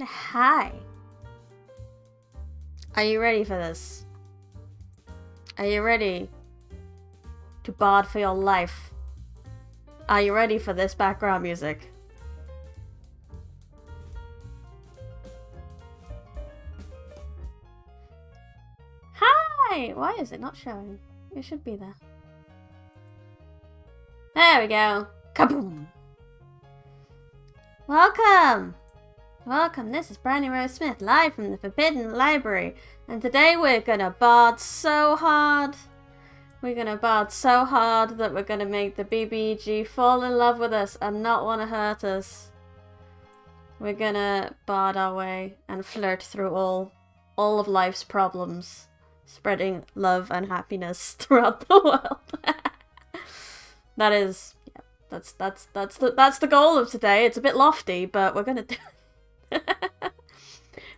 Hi. Are you ready for this? Are you ready to bard for your life? Are you ready for this background music? Hi! Why is it not showing? It should be there. There we go. Kaboom! Welcome! Welcome, this is Brandy Rose Smith, live from the Forbidden Library. And today we're gonna bard so hard. We're gonna bard so hard that we're gonna make the BBG fall in love with us and not want to hurt us. We're gonna bard our way and flirt through all of life's problems, spreading love and happiness throughout the world. That is, yeah, that's the goal of today. It's a bit lofty, but we're gonna do it. But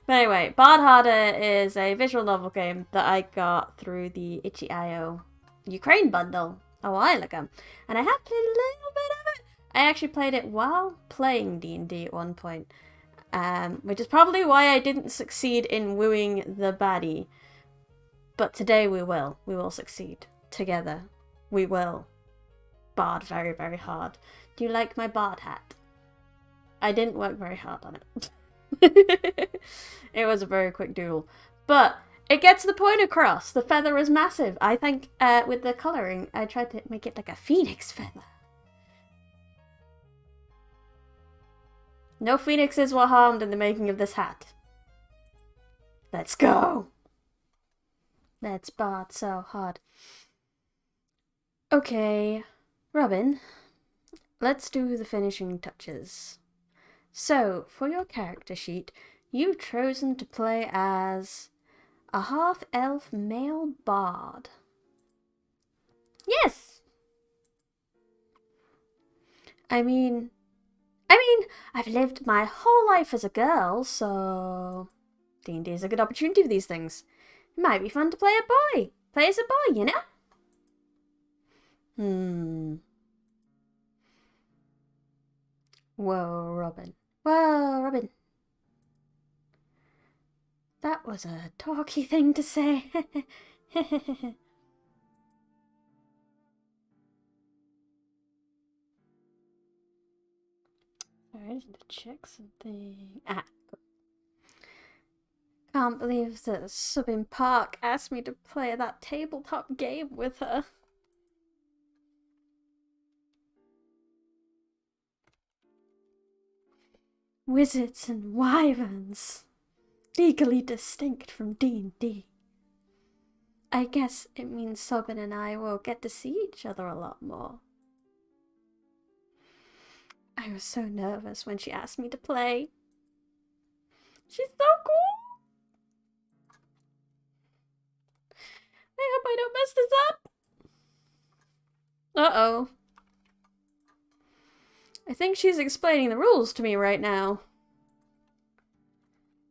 anyway, Bard Harder is a visual novel game that I got through the itch.io Ukraine bundle a while ago, and I have played a little bit of it. I actually played it while playing D&D at one point, which is probably why I didn't succeed in wooing the baddie. But today we will. We will succeed. Together. We will. Bard very, very hard. Do you like my bard hat? I didn't work very hard on it. It was a very quick duel. But it gets the point across. The feather is massive. I think with the colouring, I tried to make it like a phoenix feather. No phoenixes were harmed in the making of this hat. Let's go. Let's bard so hard. Okay, Robin, let's do the finishing touches. So, for your character sheet, you've chosen to play as a half-elf male bard. Yes! I mean, I've lived my whole life as a girl, so D&D is a good opportunity for these things. It might be fun to play a boy. Play as a boy, you know? Whoa, Robin. Whoa, Robin. That was a talky thing to say. Sorry, I just need to check something. Can't believe that Subin Park asked me to play that tabletop game with her. Wizards and wyverns. Legally distinct from D&D. I guess it means Subin and I will get to see each other a lot more. I was so nervous when she asked me to play. She's so cool! I hope I don't mess this up! Uh-oh. I think she's explaining the rules to me right now.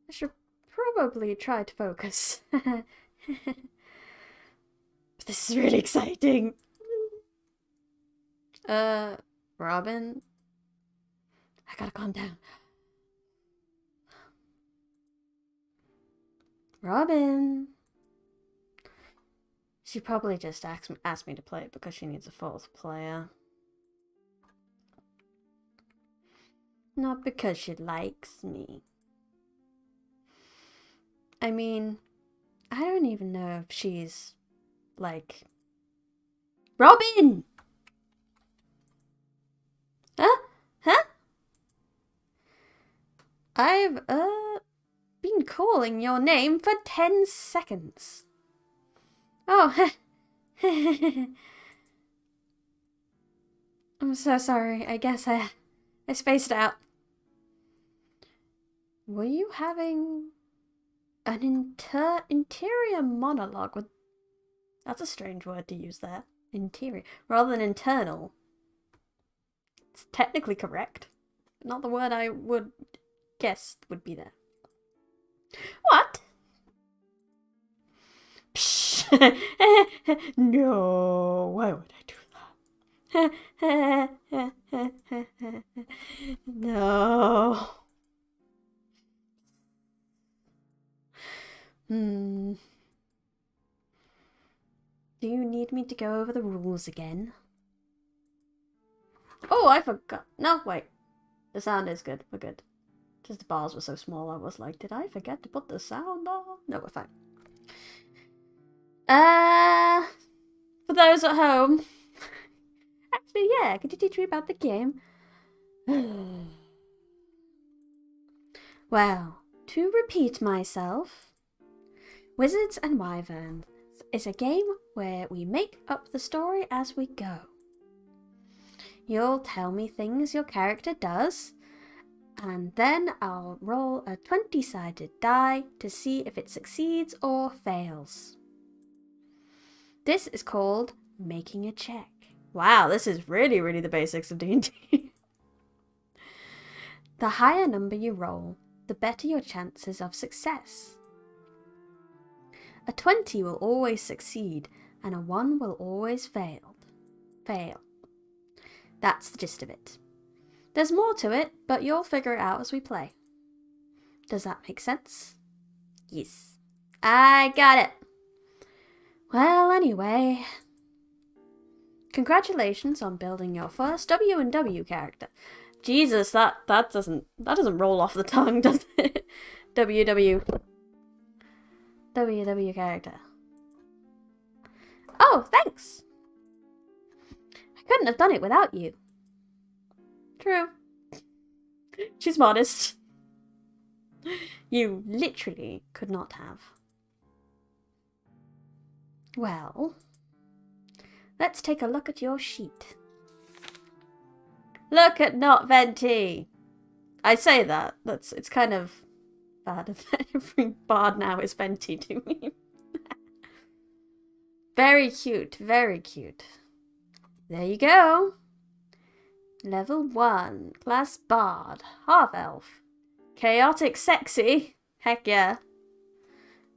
I should probably try to focus. But this is really exciting. Robin? I gotta calm down. Robin. She probably just asked me to play it because she needs a fourth player. Not because she likes me. I mean, I don't even know if she's, like... Robin! Huh? Huh? I've, been calling your name for 10 seconds. Oh, I'm so sorry. I guess I spaced out. Were you having an interior monologue with... That's a strange word to use there. Interior. Rather than internal. It's technically correct. But not the word I would guess would be there. What? No, why would I do that? No. Do you need me to go over the rules again? Oh, I forgot. No, wait. The sound is good. We're good. Just the bars were so small, I was like, did I forget to put the sound on? No, we're fine. For those at home. Actually, yeah, could you teach me about the game? Well, to repeat myself, Wizards and Wyverns is a game where we make up the story as we go. You'll tell me things your character does, and then I'll roll a 20-sided die to see if it succeeds or fails. This is called making a check. Wow, this is really the basics of D&D. The higher number you roll, the better your chances of success. A 20 will always succeed, and a 1 will always fail. That's the gist of it. There's more to it, but you'll figure it out as we play. Does that make sense? Yes. I got it. Well, anyway. Congratulations on building your first W&W character. Jesus, that doesn't roll off the tongue, does it? WW character. Oh, thanks. I couldn't have done it without you. True. She's modest. You literally could not have. Well, let's take a look at your sheet. Look at not Venti. I say that. It's kind of bad that every bard now is Venti to me. Very cute, very cute. There you go. Level 1, class bard, half elf. Chaotic sexy, heck yeah.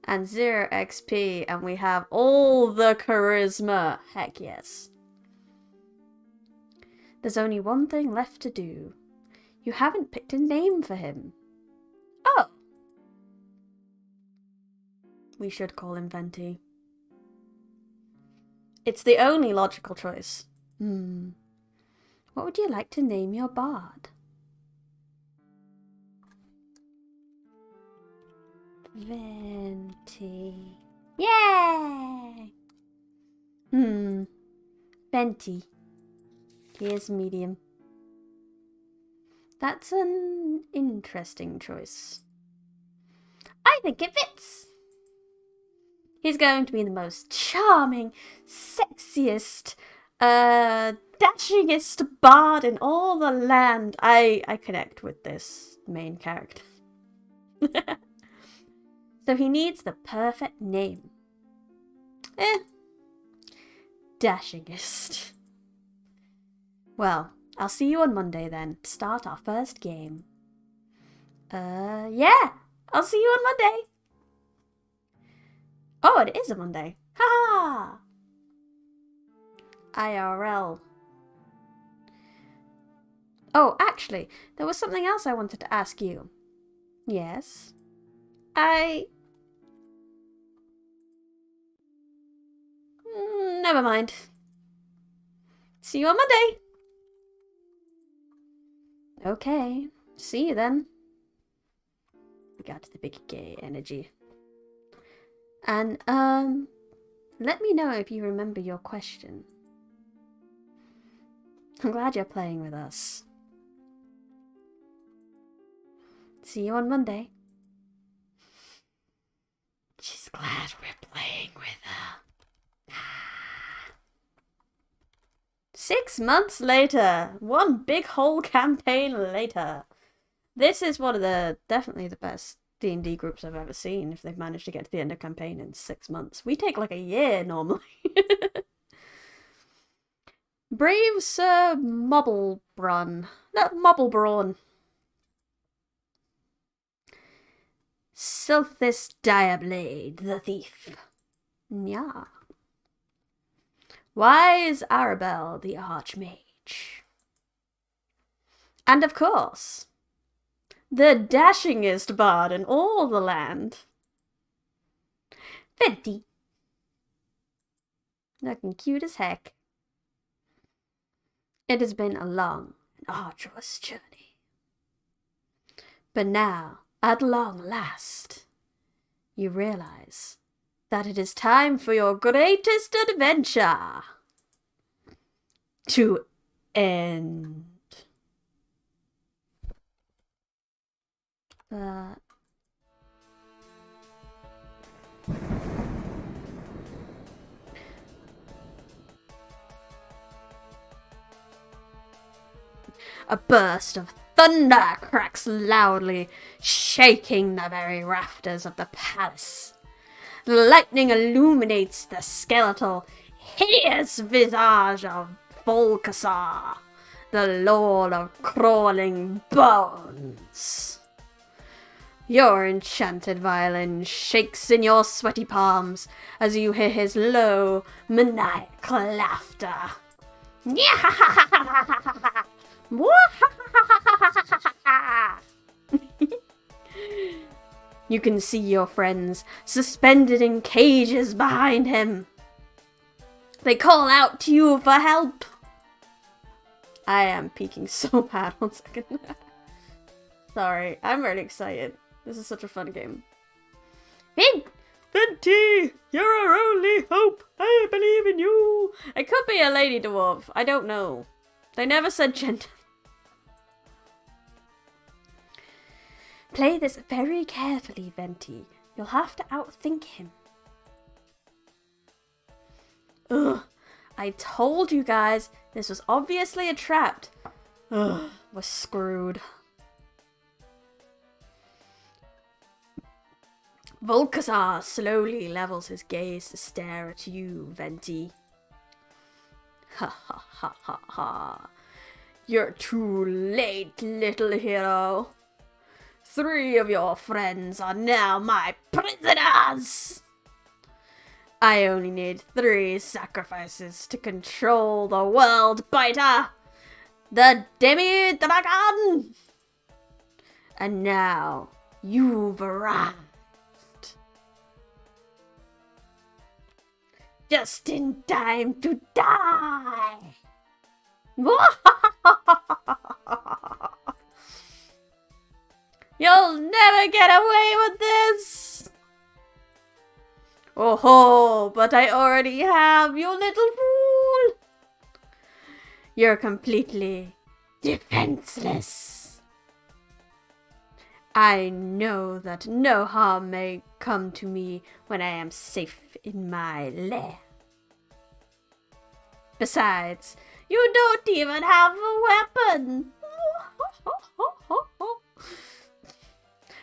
And 0 XP, and we have all the charisma, heck yes. There's only one thing left to do. You haven't picked a name for him. Oh. We should call him Venti. It's the only logical choice. What would you like to name your bard? Venti. Yay! Venti. Here's medium. That's an interesting choice. I think it fits. He's going to be the most charming, sexiest, dashingest bard in all the land. I connect with this main character. So he needs the perfect name. Dashingest. Well, I'll see you on Monday then, to start our first game. Yeah, I'll see you on Monday. Oh, it is a Monday. Ha! IRL. Oh, actually, there was something else I wanted to ask you. Yes? Never mind. See you on Monday. Okay, see you then. We got the big gay energy. And, let me know if you remember your question. I'm glad you're playing with us. See you on Monday. She's glad we're playing with her. 6 months later. One big whole campaign later. This is one of the, definitely the best D&D groups I've ever seen, if they've managed to get to the end of campaign in 6 months. We take like a year normally. Brave Sir Mobblebrawn. No, Mobblebrawn. Silthus Direblade, the thief. Yeah. Wise Arabelle, the Archmage. And of course, the dashingest bard in all the land. Venti. Looking cute as heck. It has been a long and arduous journey. But now, at long last, you realize that it is time for your greatest adventure to end. But a burst of thunder cracks loudly, shaking the very rafters of the palace. The lightning illuminates the skeletal, hideous visage of Volkasar, the lord of crawling bones. Your enchanted violin shakes in your sweaty palms as you hear his low, maniacal laughter. You can see your friends suspended in cages behind him. They call out to you for help. I am peeking so bad. 1 second. Sorry, I'm really excited. This is such a fun game. Venti, you're our only hope. I believe in you. It could be a lady dwarf. I don't know. They never said gender. Play this very carefully, Venti. You'll have to outthink him. Ugh. I told you guys, this was obviously a trap. Ugh, we're screwed. Volkasar slowly levels his gaze to stare at you, Venti. Ha ha ha ha ha. You're too late, little hero. 3 of your friends are now my prisoners. I only need 3 sacrifices to control the world biter, the demi-dragon. And now you've arrived. Just in time to die. You'll never get away with this. Oh ho, but I already have, you little fool. You're completely defenseless. I know that no harm may come to me when I am safe in my lair. Besides, you don't even have a weapon.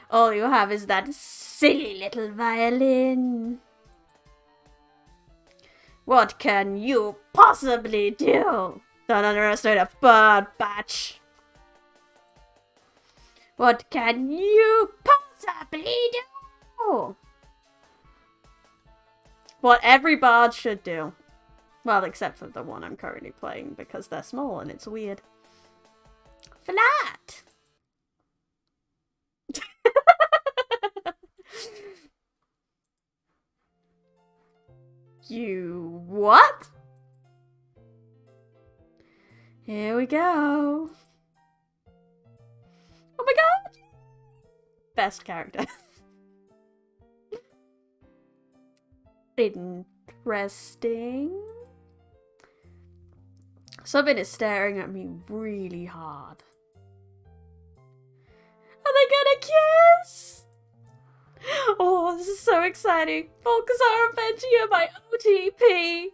All you have is that silly little violin. What can you possibly do? Don't underestimate a bird batch. What can you possibly do? What every bard should do. Well, except for the one I'm currently playing, because they're small and it's weird. Flat! You what? Here we go. Oh my god! Best character. Interesting. Something is staring at me really hard. Are they gonna kiss? Oh, this is so exciting. Volkasar and Venti are my OTP.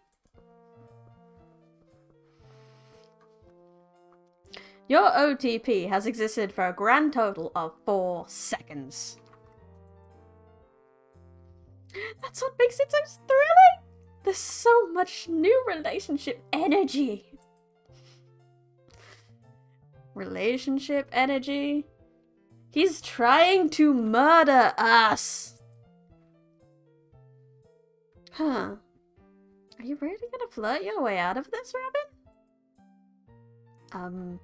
Your OTP has existed for a grand total of 4 seconds. That's what makes it so thrilling. There's so much new relationship energy. Relationship energy? He's trying to murder us. Huh. Are you really gonna flirt your way out of this, Robin?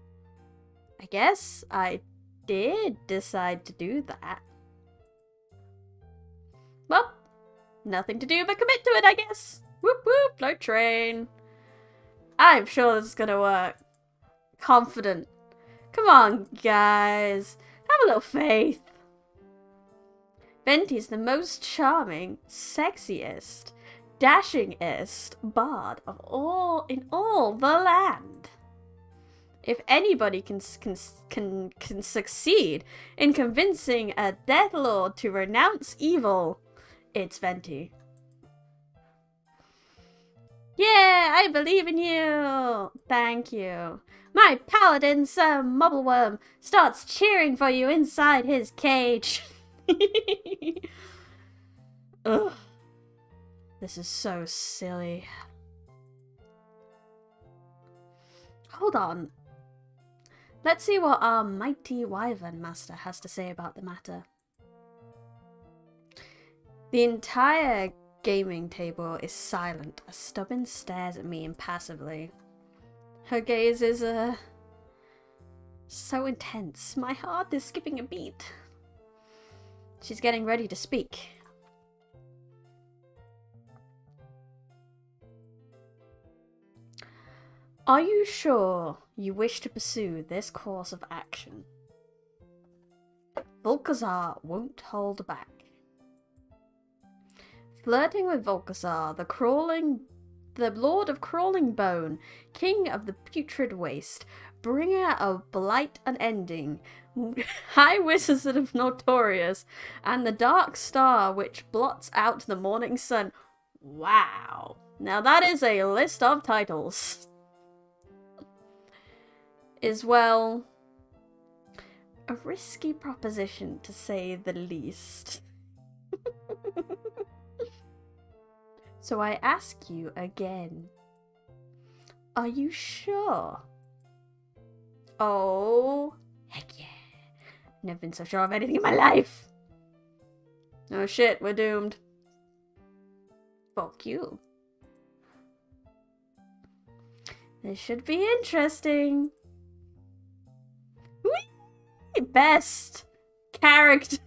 I guess I did decide to do that. Well, Nothing to do but commit to it, I guess. Whoop whoop, float train. I'm sure this is gonna work. Confident. Come on, guys. Have a little faith. Venti's the most charming, sexiest, dashingest bard of all in all the land. If anybody can succeed in convincing a Death Lord to renounce evil, it's Venti. Yeah, I believe in you. Thank you. My paladin, Sir Mubbleworm, starts cheering for you inside his cage. Ugh. This is so silly. Hold on. Let's see what our mighty Wyvern Master has to say about the matter. The entire gaming table is silent as Stubbins stares at me impassively. Her gaze is, so intense. My heart is skipping a beat. She's getting ready to speak. Are you sure you wish to pursue this course of action? Volkazar won't hold back. Flirting with Volkazar, the Lord of Crawling Bone, King of the Putrid Waste, bringer of blight and ending, High Wizard of Notorious, and the Dark Star which blots out the morning sun. Wow. Now that is a list of titles. Is, well, a risky proposition to say the least. So I ask you again, are you sure? Oh, heck yeah. Never been so sure of anything in my life. Oh shit, we're doomed. Fuck you. This should be interesting. Whee! Best character.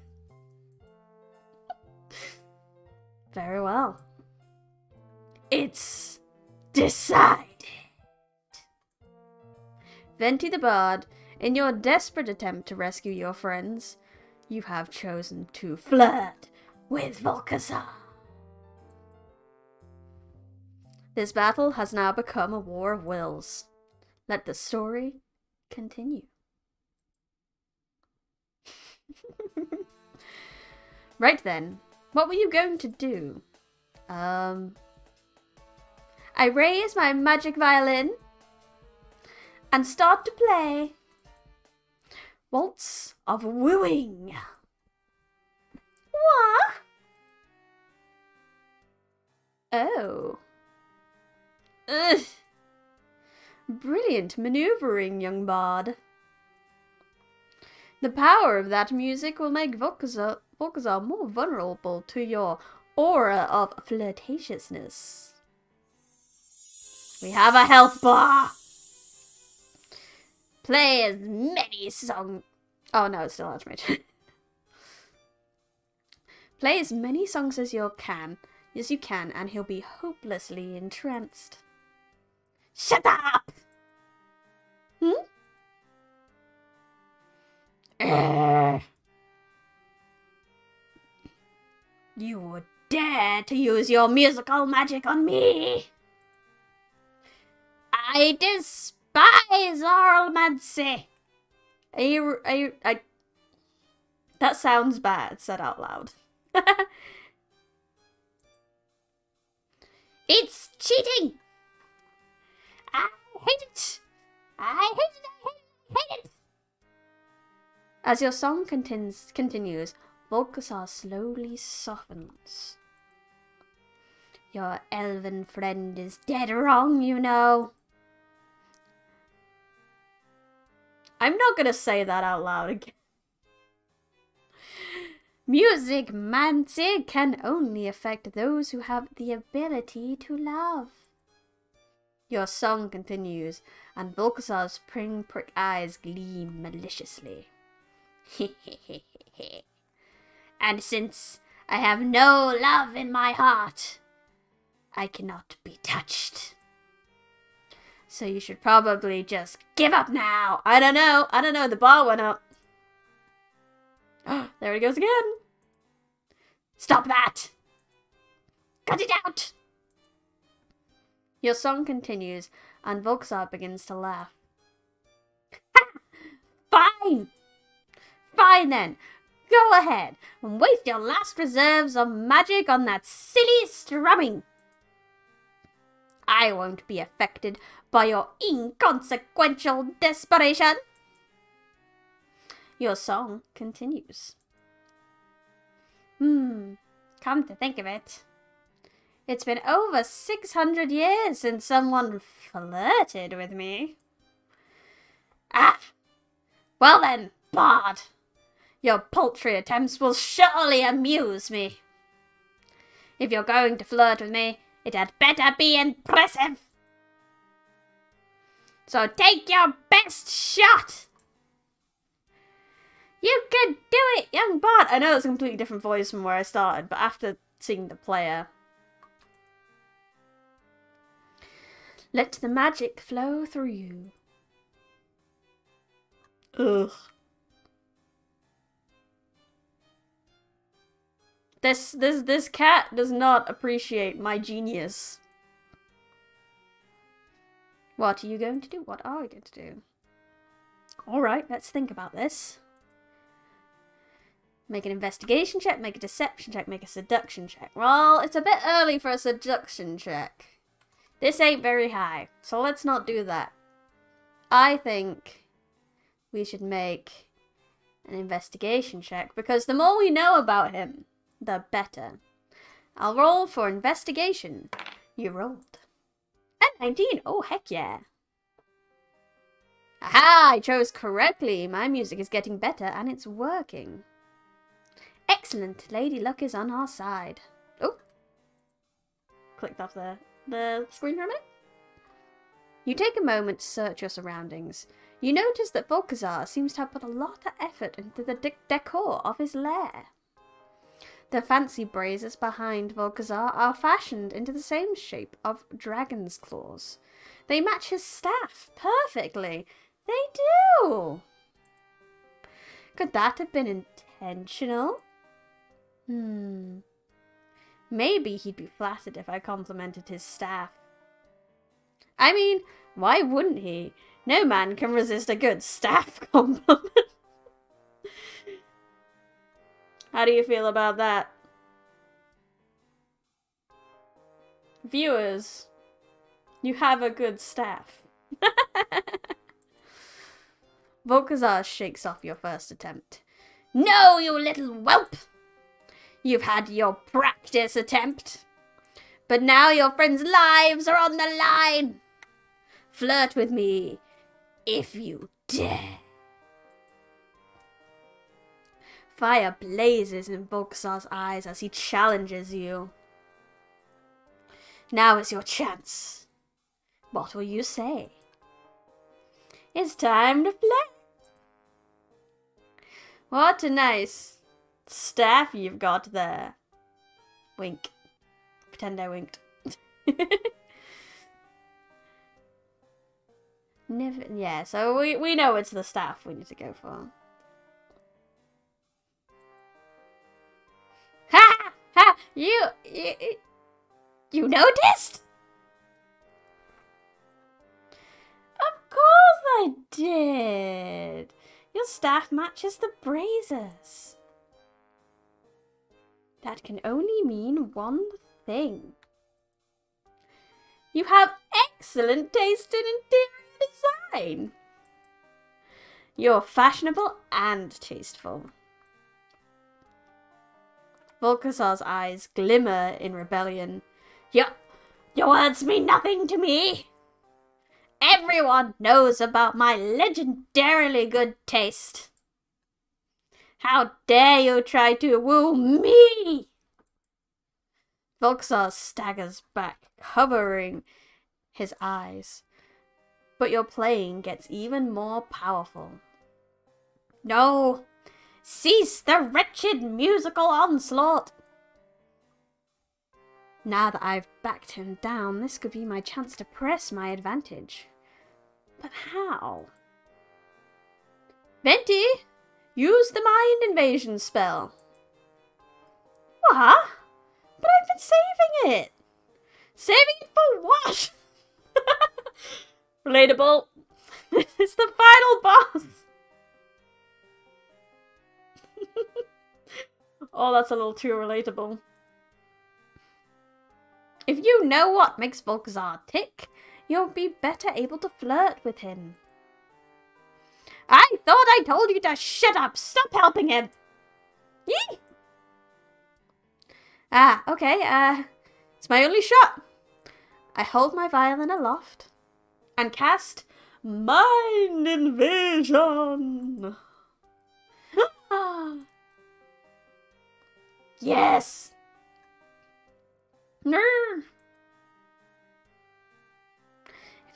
Very well. It's decided. Venti the Bard, in your desperate attempt to rescue your friends, you have chosen to flirt with Volkazar. This battle has now become a war of wills. Let the story continue. Right then, what were you going to do? I raise my magic violin and start to play Waltz of Wooing. What? Oh. Ugh. Brilliant maneuvering, young bard. The power of that music will make Volkazar more vulnerable to your aura of flirtatiousness. We have a health bar. Play as many songs. Oh no, it's still out of my turn. Play as many songs as you can, and he'll be hopelessly entranced. Shut up! You would dare to use your musical magic on me! I despise oromancy! That sounds bad, said out loud. It's cheating! I hate it! I hate it! I hate it! As your song continues, Volkazar slowly softens. Your elven friend is dead wrong, you know. I'm not gonna say that out loud again. Music mancy can only affect those who have the ability to love. Your song continues, and Volkazar's prick eyes gleam maliciously. And since I have no love in my heart. I cannot be touched. So you should probably just give up now. I don't know. The bar went up. There it goes again. Stop that. Cut it out. Your song continues, and Volksar begins to laugh. Ha! Fine! Fine then. Go ahead and waste your last reserves of magic on that silly strumming. I won't be affected by your inconsequential desperation. Your song continues. Come to think of it, it's been over 600 years since someone flirted with me. Ah! Well then, Bard, your paltry attempts will surely amuse me. If you're going to flirt with me, it had better be impressive. So take your best shot. You can do it, young Bard. I know it's a completely different voice from where I started, but after seeing the player. Let the magic flow through you. Ugh. This cat does not appreciate my genius. What are you going to do? What are we going to do? Alright, let's think about this. Make an investigation check, make a deception check, make a seduction check. Well, it's a bit early for a seduction check. This ain't very high, so let's not do that. I think we should make an investigation check, because the more we know about him, the better. I'll roll for investigation. You rolled. A 19. Oh, heck yeah. Aha! I chose correctly. My music is getting better and it's working. Excellent. Lady Luck is on our side. Oh. Clicked off the screen for a minute. You take a moment to search your surroundings. You notice that Volkazar seems to have put a lot of effort into the decor of his lair. The fancy braziers behind Volkazar are fashioned into the same shape of dragon's claws. They match his staff perfectly. They do! Could that have been intentional? Maybe he'd be flattered if I complimented his staff. I mean, why wouldn't he? No man can resist a good staff compliment. How do you feel about that? Viewers, you have a good staff. Volkazar shakes off your first attempt. No, you little whelp! You've had your practice attempt, but now your friends' lives are on the line. Flirt with me, if you dare. Fire blazes in Volkazar's eyes as he challenges you. Now is your chance. What will you say? It's time to play. What a nice staff you've got there. Wink. Pretend I winked. Never. Yeah, so we know it's the staff we need to go for. Ha! Ha! You noticed? Of course I did. Your staff matches the braziers. That can only mean one thing. You have excellent taste in interior design. You're fashionable and tasteful. Volkazar's eyes glimmer in rebellion. Your words mean nothing to me. Everyone knows about my legendarily good taste. How dare you try to woo me? Volkazar staggers back, covering his eyes. But your playing gets even more powerful. No! Cease the wretched musical onslaught! Now that I've backed him down, this could be my chance to press my advantage. But how? Venti, use the mind invasion spell. What? But I've been saving it. Saving it for what? Relatable. It's the final boss. Oh, that's a little too relatable. If you know what makes Volkazar tick, you'll be better able to flirt with him. I thought I told you to shut up. Stop helping him. Yee! Ah, okay, it's my only shot. I hold my violin aloft and cast Mind Invasion. Yes. If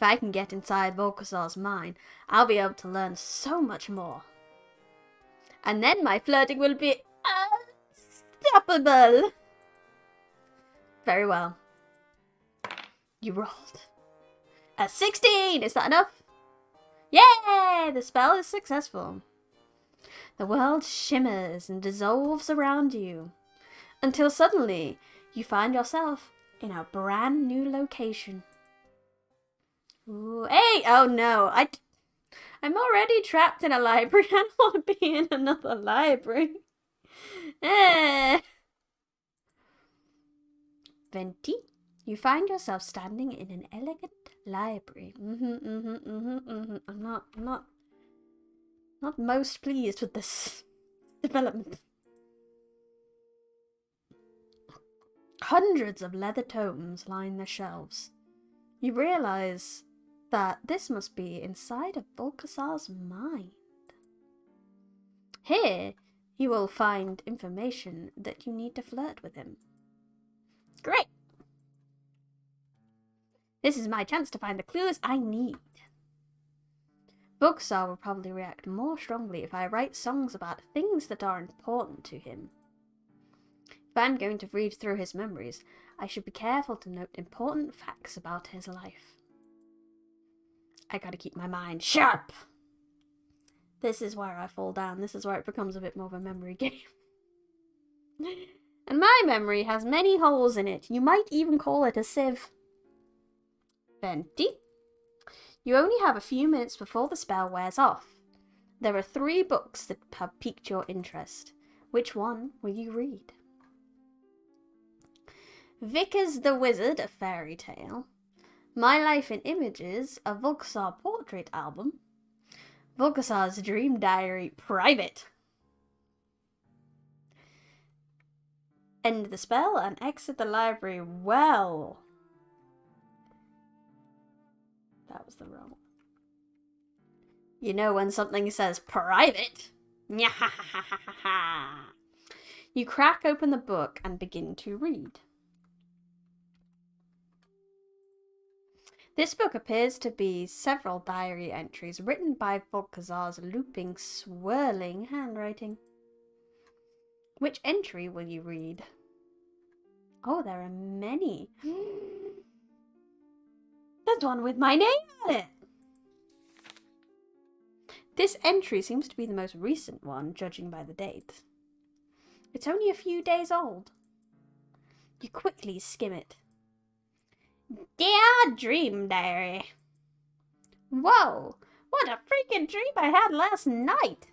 I can get inside Volkazar's mind, I'll be able to learn so much more. And then my flirting will be unstoppable. Very well. You rolled a 16. Is that enough? Yay! The spell is successful. The world shimmers and dissolves around you until suddenly you find yourself in a brand new location. Ooh, hey! Oh no, I'm already trapped in a library. I don't want to be in another library. Venti, you find yourself standing in an elegant library. I'm not most pleased with this development. Hundreds of leather tomes line the shelves. You realize that this must be inside of Volkazar's mind. Here, you will find information that you need to flirt with him. Great! This is my chance to find the clues I need. Volkazar will probably react more strongly if I write songs about things that are important to him. If I'm going to read through his memories, I should be careful to note important facts about his life. I gotta keep my mind sharp. This is where I fall down. This is where it becomes a bit more of a memory game. And my memory has many holes in it. You might even call it a sieve. Venti, you only have a few minutes before the spell wears off. There are 3 books that have piqued your interest. Which one will you read? Vickers the Wizard, a fairy tale. My Life in Images, a Volkazar portrait album. Volkazar's Dream Diary, private. End the spell and exit the library well. That was the wrong one. You know when something says private? You crack open the book and begin to read. This book appears to be several diary entries written by Volkazar's looping, swirling handwriting. Which entry will you read? Oh, there are many. There's one with my name on it. This entry seems to be the most recent one, judging by the date. It's only a few days old. You quickly skim it. Dear Dream Diary. Whoa, what a freaking dream I had last night.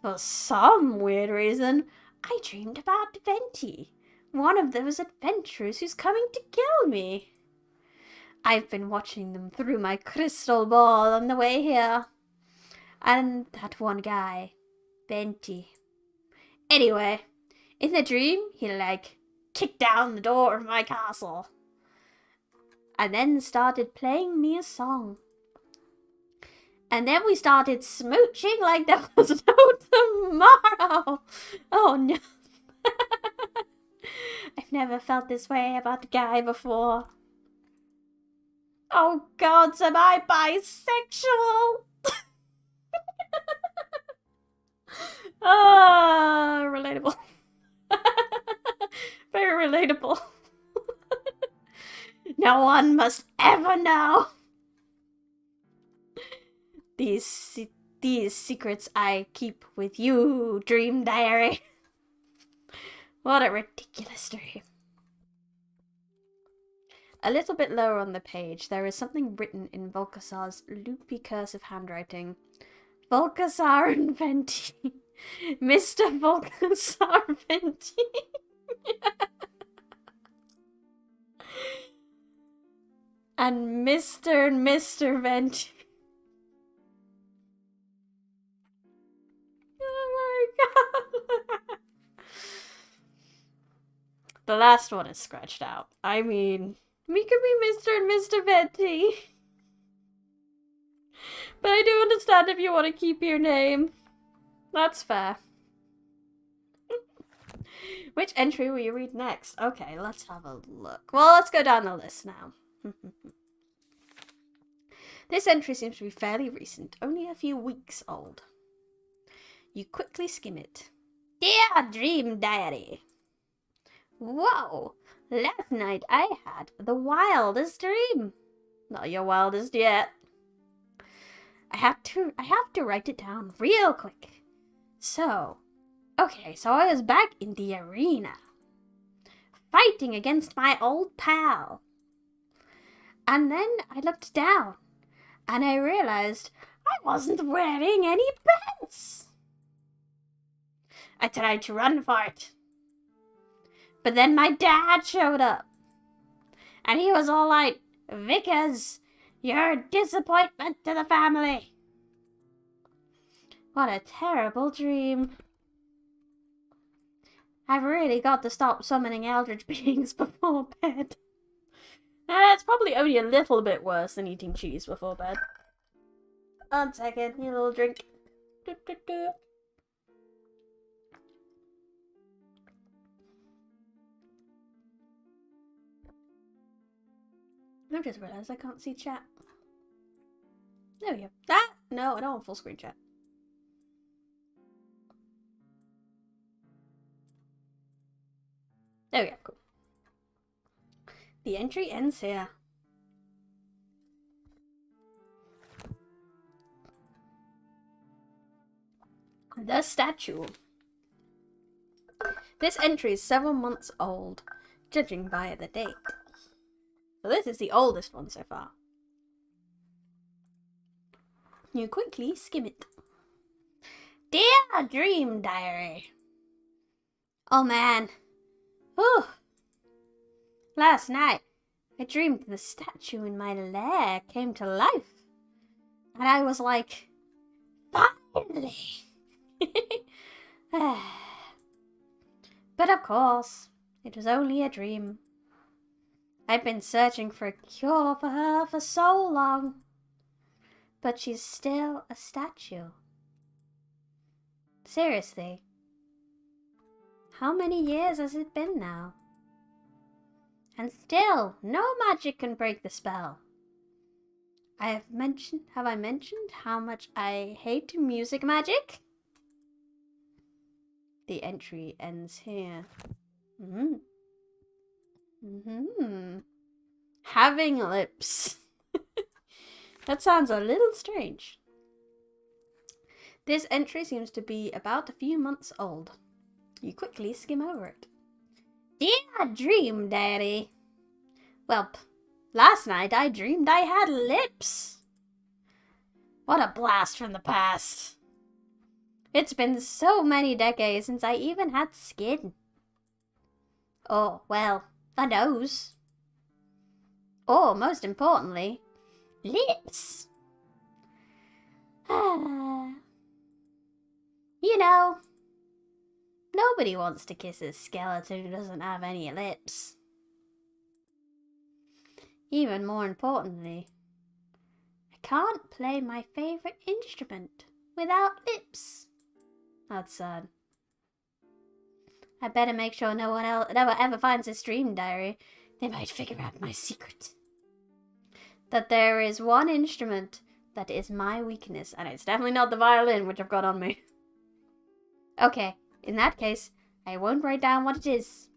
For some weird reason, I dreamed about Venti, one of those adventurers who's coming to kill me. I've been watching them through my crystal ball on the way here. And that one guy, Venti. Anyway, in the dream, he kicked down the door of my castle. And then started playing me a song. And then we started smooching like there was no tomorrow. Oh no. I've never felt this way about a guy before. Oh gods, am I bisexual? Ah, relatable. Very relatable. No one must ever know. These secrets I keep with you, dream diary. What a ridiculous dream. A little bit lower on the page, there is something written in Volkasar's loopy cursive handwriting. Volkasar and Venti. Mr. Volkasar Venti. And Mr. Venti. Oh my god. The last one is scratched out. I mean, we could be Mr. and Mr. Venti. But I do understand if you want to keep your name. That's fair. Which entry will you read next? Okay, let's have a look. Well, let's go down the list now. This entry seems to be fairly recent, only a few weeks old. You quickly skim it. Dear Dream Diary. Whoa! Last night I had the wildest dream. Not your wildest yet. I have to write it down real quick. So I was back in the arena, fighting against my old pal. And then I looked down, and I realized I wasn't wearing any pants. I tried to run for it. But then my dad showed up. And he was all like, Vickers, you're a disappointment to the family. What a terrible dream. I've really got to stop summoning eldritch beings before bed. It's probably only a little bit worse than eating cheese before bed. 1 second, you little drink. I just realised I can't see chat. There we go. Ah! No, I don't want full screen chat. There we go, cool. The entry ends here. The statue. This entry is several months old, judging by the date. So this is the oldest one so far. You quickly skim it. Dear Dream Diary. Oh man. Whew. Last night, I dreamed the statue in my lair came to life. And I was like, finally. But of course, it was only a dream. I've been searching for a cure for her for so long. But she's still a statue. Seriously. How many years has it been now? And still, no magic can break the spell. Have I mentioned how much I hate music magic? The entry ends here. Having lips. That sounds a little strange. This entry seems to be about a few months old. You quickly skim over it. Dear Dream Daddy. Welp, last night I dreamed I had lips. What a blast from the past. It's been so many decades since I even had skin. Oh, well, a nose. Or, most importantly, lips. You know, nobody wants to kiss a skeleton who doesn't have any lips. Even more importantly, I can't play my favourite instrument without lips. That's sad. I better make sure no one ever finds this dream diary. They might figure out my secret. That there is one instrument that is my weakness, and it's definitely not the violin, which I've got on me. Okay, in that case, I won't write down what it is.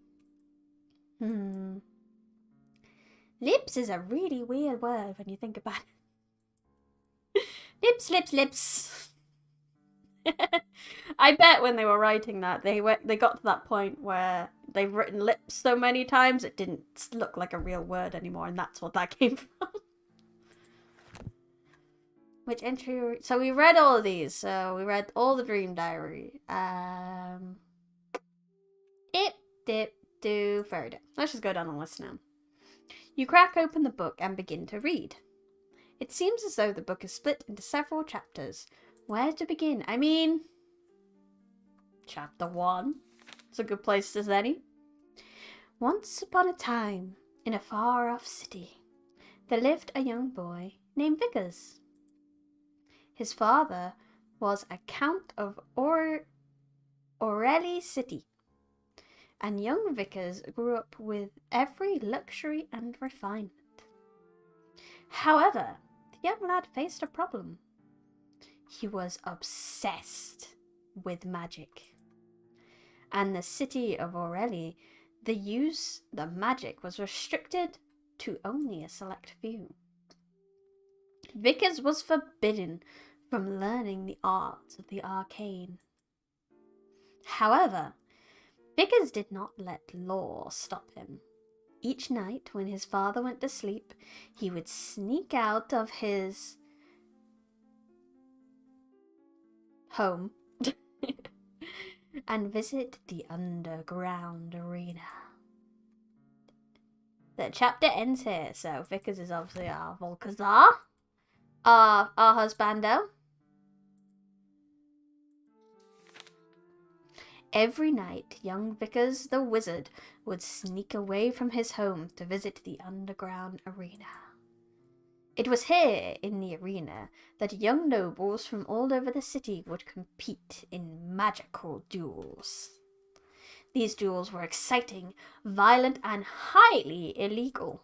Lips is a really weird word when you think about it. Lips, lips, lips. I bet when they were writing that, they got to that point where they've written lips so many times it didn't look like a real word anymore, and that's what that came from. Which entry? So we read all of these. So we read all the Dream Diary. Ip, dip, do, fairy dip. Let's just go down the list now. You crack open the book and begin to read. It seems as though the book is split into several chapters. Where to begin? I mean, chapter 1. It's a good place as any. Once upon a time, in a far-off city, there lived a young boy named Vickers. His father was a Count of Orelli City, and young Vickers grew up with every luxury and refinement. However, the young lad faced a problem. He was obsessed with magic. And the city of Orelli, the use of magic was restricted to only a select few. Vickers was forbidden from learning the arts of the arcane. However, Vickers did not let law stop him. Each night, when his father went to sleep, he would sneak out of his home and visit the underground arena. The chapter ends here, so Vickers is obviously our Volkazar, our husbando. Every night, young Vickers the wizard would sneak away from his home to visit the underground arena. It was here, in the arena, that young nobles from all over the city would compete in magical duels. These duels were exciting, violent, and highly illegal.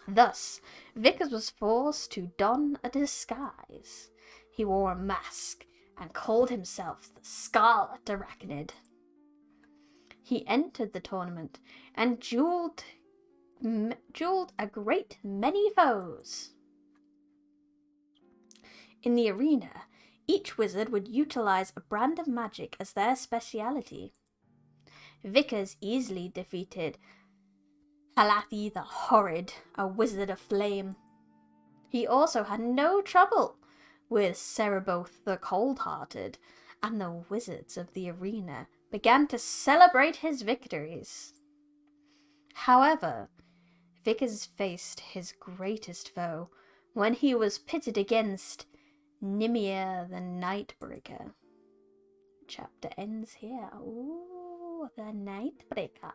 Thus, Vickers was forced to don a disguise. He wore a mask and called himself the Scarlet Arachnid. He entered the tournament and dueled a great many foes. In the arena, each wizard would utilize a brand of magic as their speciality. Vickers easily defeated Halathi the Horrid, a wizard of flame. He also had no trouble with Cereboth the Cold-Hearted, and the wizards of the arena began to celebrate his victories. However, Vickers faced his greatest foe when he was pitted against Nimir the Nightbreaker. Chapter ends here. Ooh, the Nightbreaker.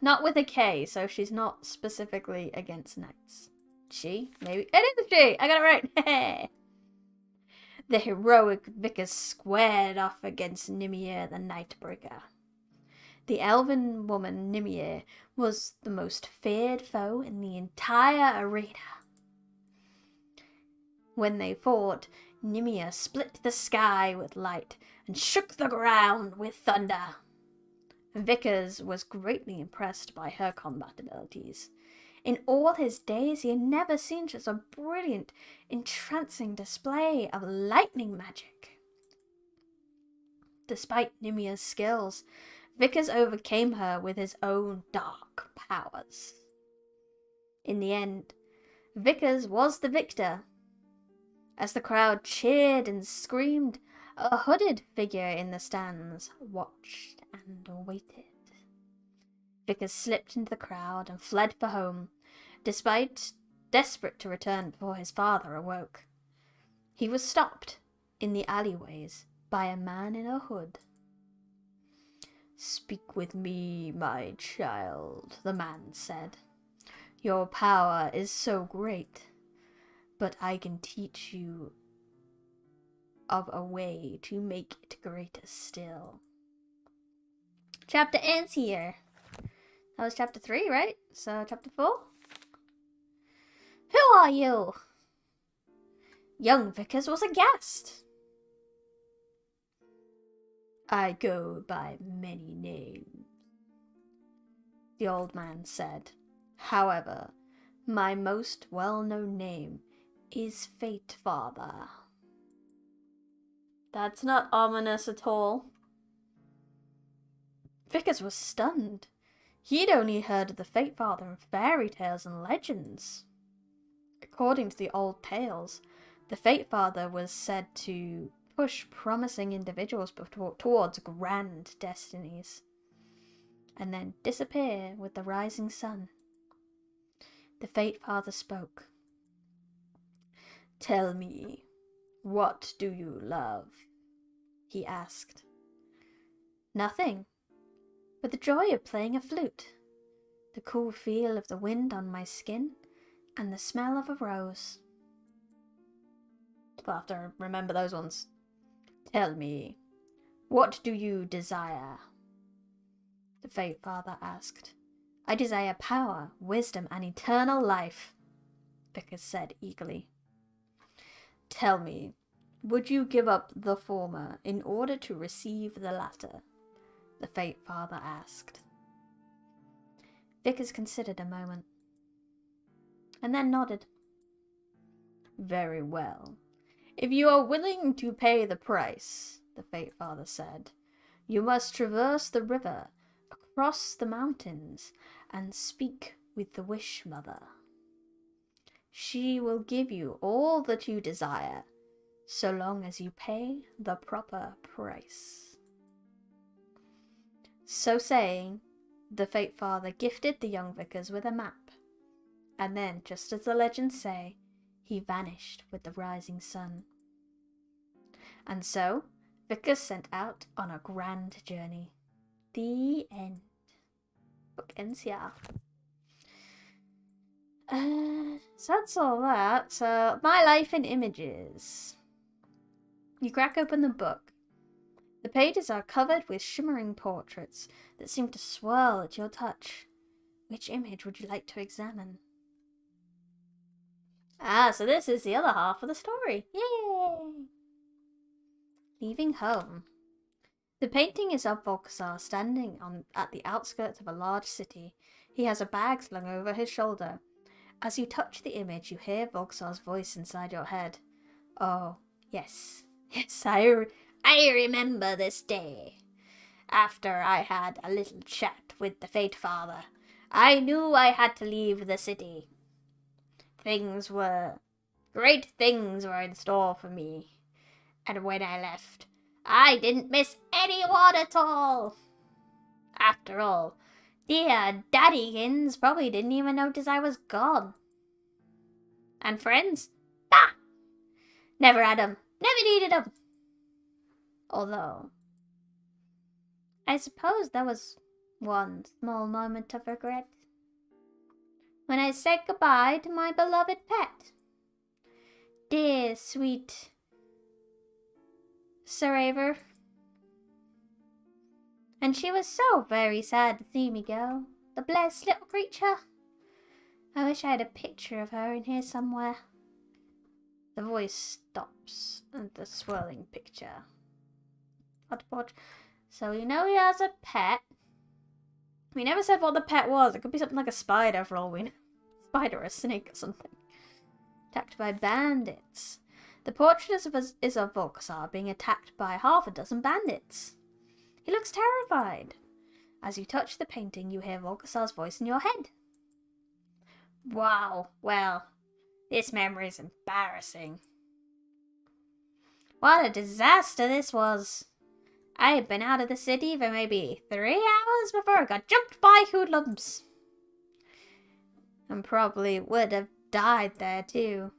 Not with a K, so she's not specifically against knights. She? Maybe. It is a she! I got it right! The heroic Vickers squared off against Nimir the Nightbreaker. The elven woman Nimir was the most feared foe in the entire arena. When they fought, Nimir split the sky with light and shook the ground with thunder. Vickers was greatly impressed by her combat abilities. In all his days, he had never seen such a brilliant, entrancing display of lightning magic. Despite Nimir's skills, Vickers overcame her with his own dark powers. In the end, Vickers was the victor. As the crowd cheered and screamed, a hooded figure in the stands watched and waited. Vickers slipped into the crowd and fled for home, desperate to return before his father awoke. He was stopped in the alleyways by a man in a hood. "Speak with me, my child," the man said. "Your power is so great, but I can teach you of a way to make it greater still." Chapter ends here. That was chapter 3, right? So chapter 4. Who are you? Young Vickers was aghast. "I go by many names. the old man said. However, my most well-known name is Fate Father. That's not ominous at all. Vickers was stunned. He'd only heard of the Fate Father in fairy tales and legends. According to the old tales, the Fate Father was said to push promising individuals towards grand destinies, and then disappear with the rising sun. The Fate Father spoke. "Tell me, what do you love?" he asked. "Nothing, but the joy of playing a flute, the cool feel of the wind on my skin, and the smell of a rose." I'll have to remember those ones. "Tell me, what do you desire?" the Fate Father asked. "I desire power, wisdom, and eternal life," Vickers said eagerly. "Tell me, would you give up the former in order to receive the latter?" the Fate Father asked. Vickers considered a moment, and then nodded. "Very well. If you are willing to pay the price," the Fate Father said, "you must traverse the river, across the mountains, and speak with the Wish Mother. She will give you all that you desire, so long as you pay the proper price." So saying, the Fate Father gifted the young Vickers with a map, and then, just as the legends say, he vanished with the rising sun. And so, Vickers set out on a grand journey. The end. Book ends here. So that's all that. So, My Life in Images. You crack open the book. The pages are covered with shimmering portraits that seem to swirl at your touch. Which image would you like to examine? So this is the other half of the story. Yay! Leaving home. The painting is of Volkasar standing at the outskirts of a large city. He has a bag slung over his shoulder. As you touch the image, you hear Volkasar's voice inside your head. "Oh, yes, I remember this day. After I had a little chat with the Fate Father, I knew I had to leave the city. Great things were in store for me. And when I left, I didn't miss anyone at all. After all, dear Daddykins probably didn't even notice I was gone. And friends? Never had 'em. Never needed 'em. Although, I suppose there was one small moment of regret. When I said goodbye to my beloved pet. Dear, sweet Saraver. And she was so very sad to see me go. The blessed little creature. I wish I had a picture of her in here somewhere." The voice stops at the swirling picture. So you know he has a pet. We never said what the pet was. It could be something like a spider for all we know. Spider or a snake or something. Attacked by bandits. The portrait is of Volkasar being attacked by half a dozen bandits. He looks terrified. As you touch the painting, you hear Volkasar's voice in your head. "Wow, well, this memory's embarrassing. What a disaster this was. I had been out of the city for maybe 3 hours before I got jumped by hoodlums. And probably would have died there too.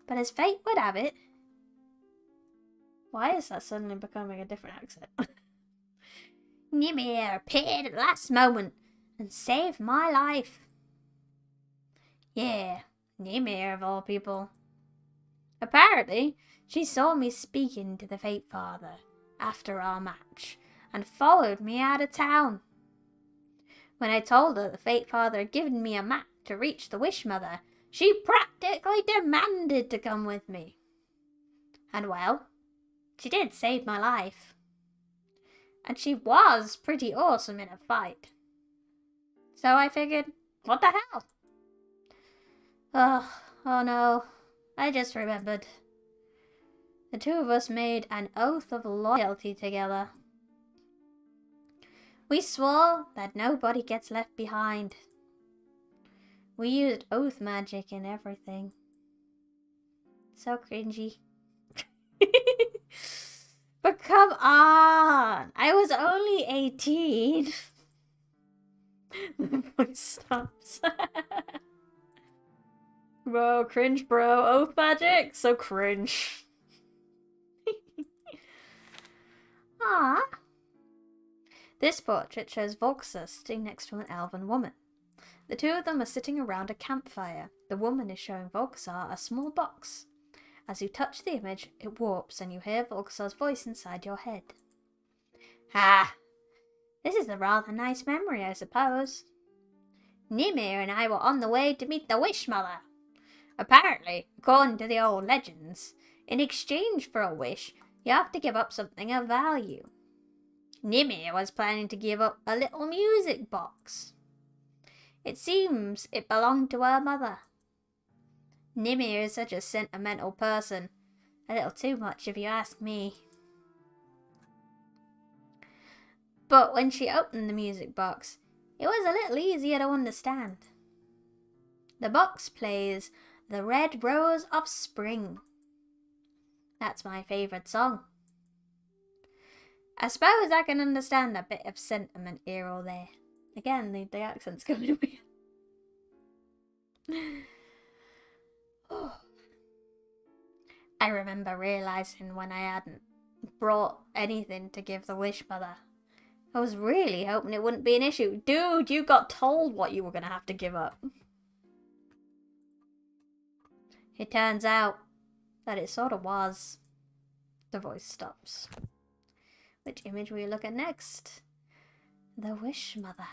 But as fate would have it..." Why is that suddenly becoming a different accent? "Ymir appeared at the last moment and saved my life." Yeah, Ymir of all people. Apparently, she saw me speaking to the Fate Father after our match and followed me out of town. When I told her the Fate Father had given me a map to reach the Wish Mother, she practically demanded to come with me. And well, she did save my life. And she was pretty awesome in a fight. So I figured, what the hell? Oh no, I just remembered. The two of us made an oath of loyalty together. We swore that nobody gets left behind. We used oath magic and everything. So cringy. But come on! I was only 18. The voice stops. Bro, cringe, bro. Oath magic? So cringe. Ah. This portrait shows Volksa sitting next to an elven woman. The two of them are sitting around a campfire. The woman is showing Volksa a small box. As you touch the image, it warps and you hear Volksa's voice inside your head. Ah, this is a rather nice memory, I suppose. Nimir and I were on the way to meet the Wish Mother. Apparently, according to the old legends, in exchange for a wish, you have to give up something of value. Nimir was planning to give up a little music box. It seems it belonged to her mother. Nimir is such a sentimental person. A little too much if you ask me. But when she opened the music box, it was a little easier to understand. The box plays The Red Rose of Spring. That's my favourite song. I suppose I can understand a bit of sentiment here or there. Again, the accent's going weird. Oh. I remember realising when I hadn't brought anything to give the Wish Mother. I was really hoping it wouldn't be an issue. Dude, you got told what you were going to have to give up. It turns out that it sort of was. The voice stops. Which image will you look at next? The Wish Mother.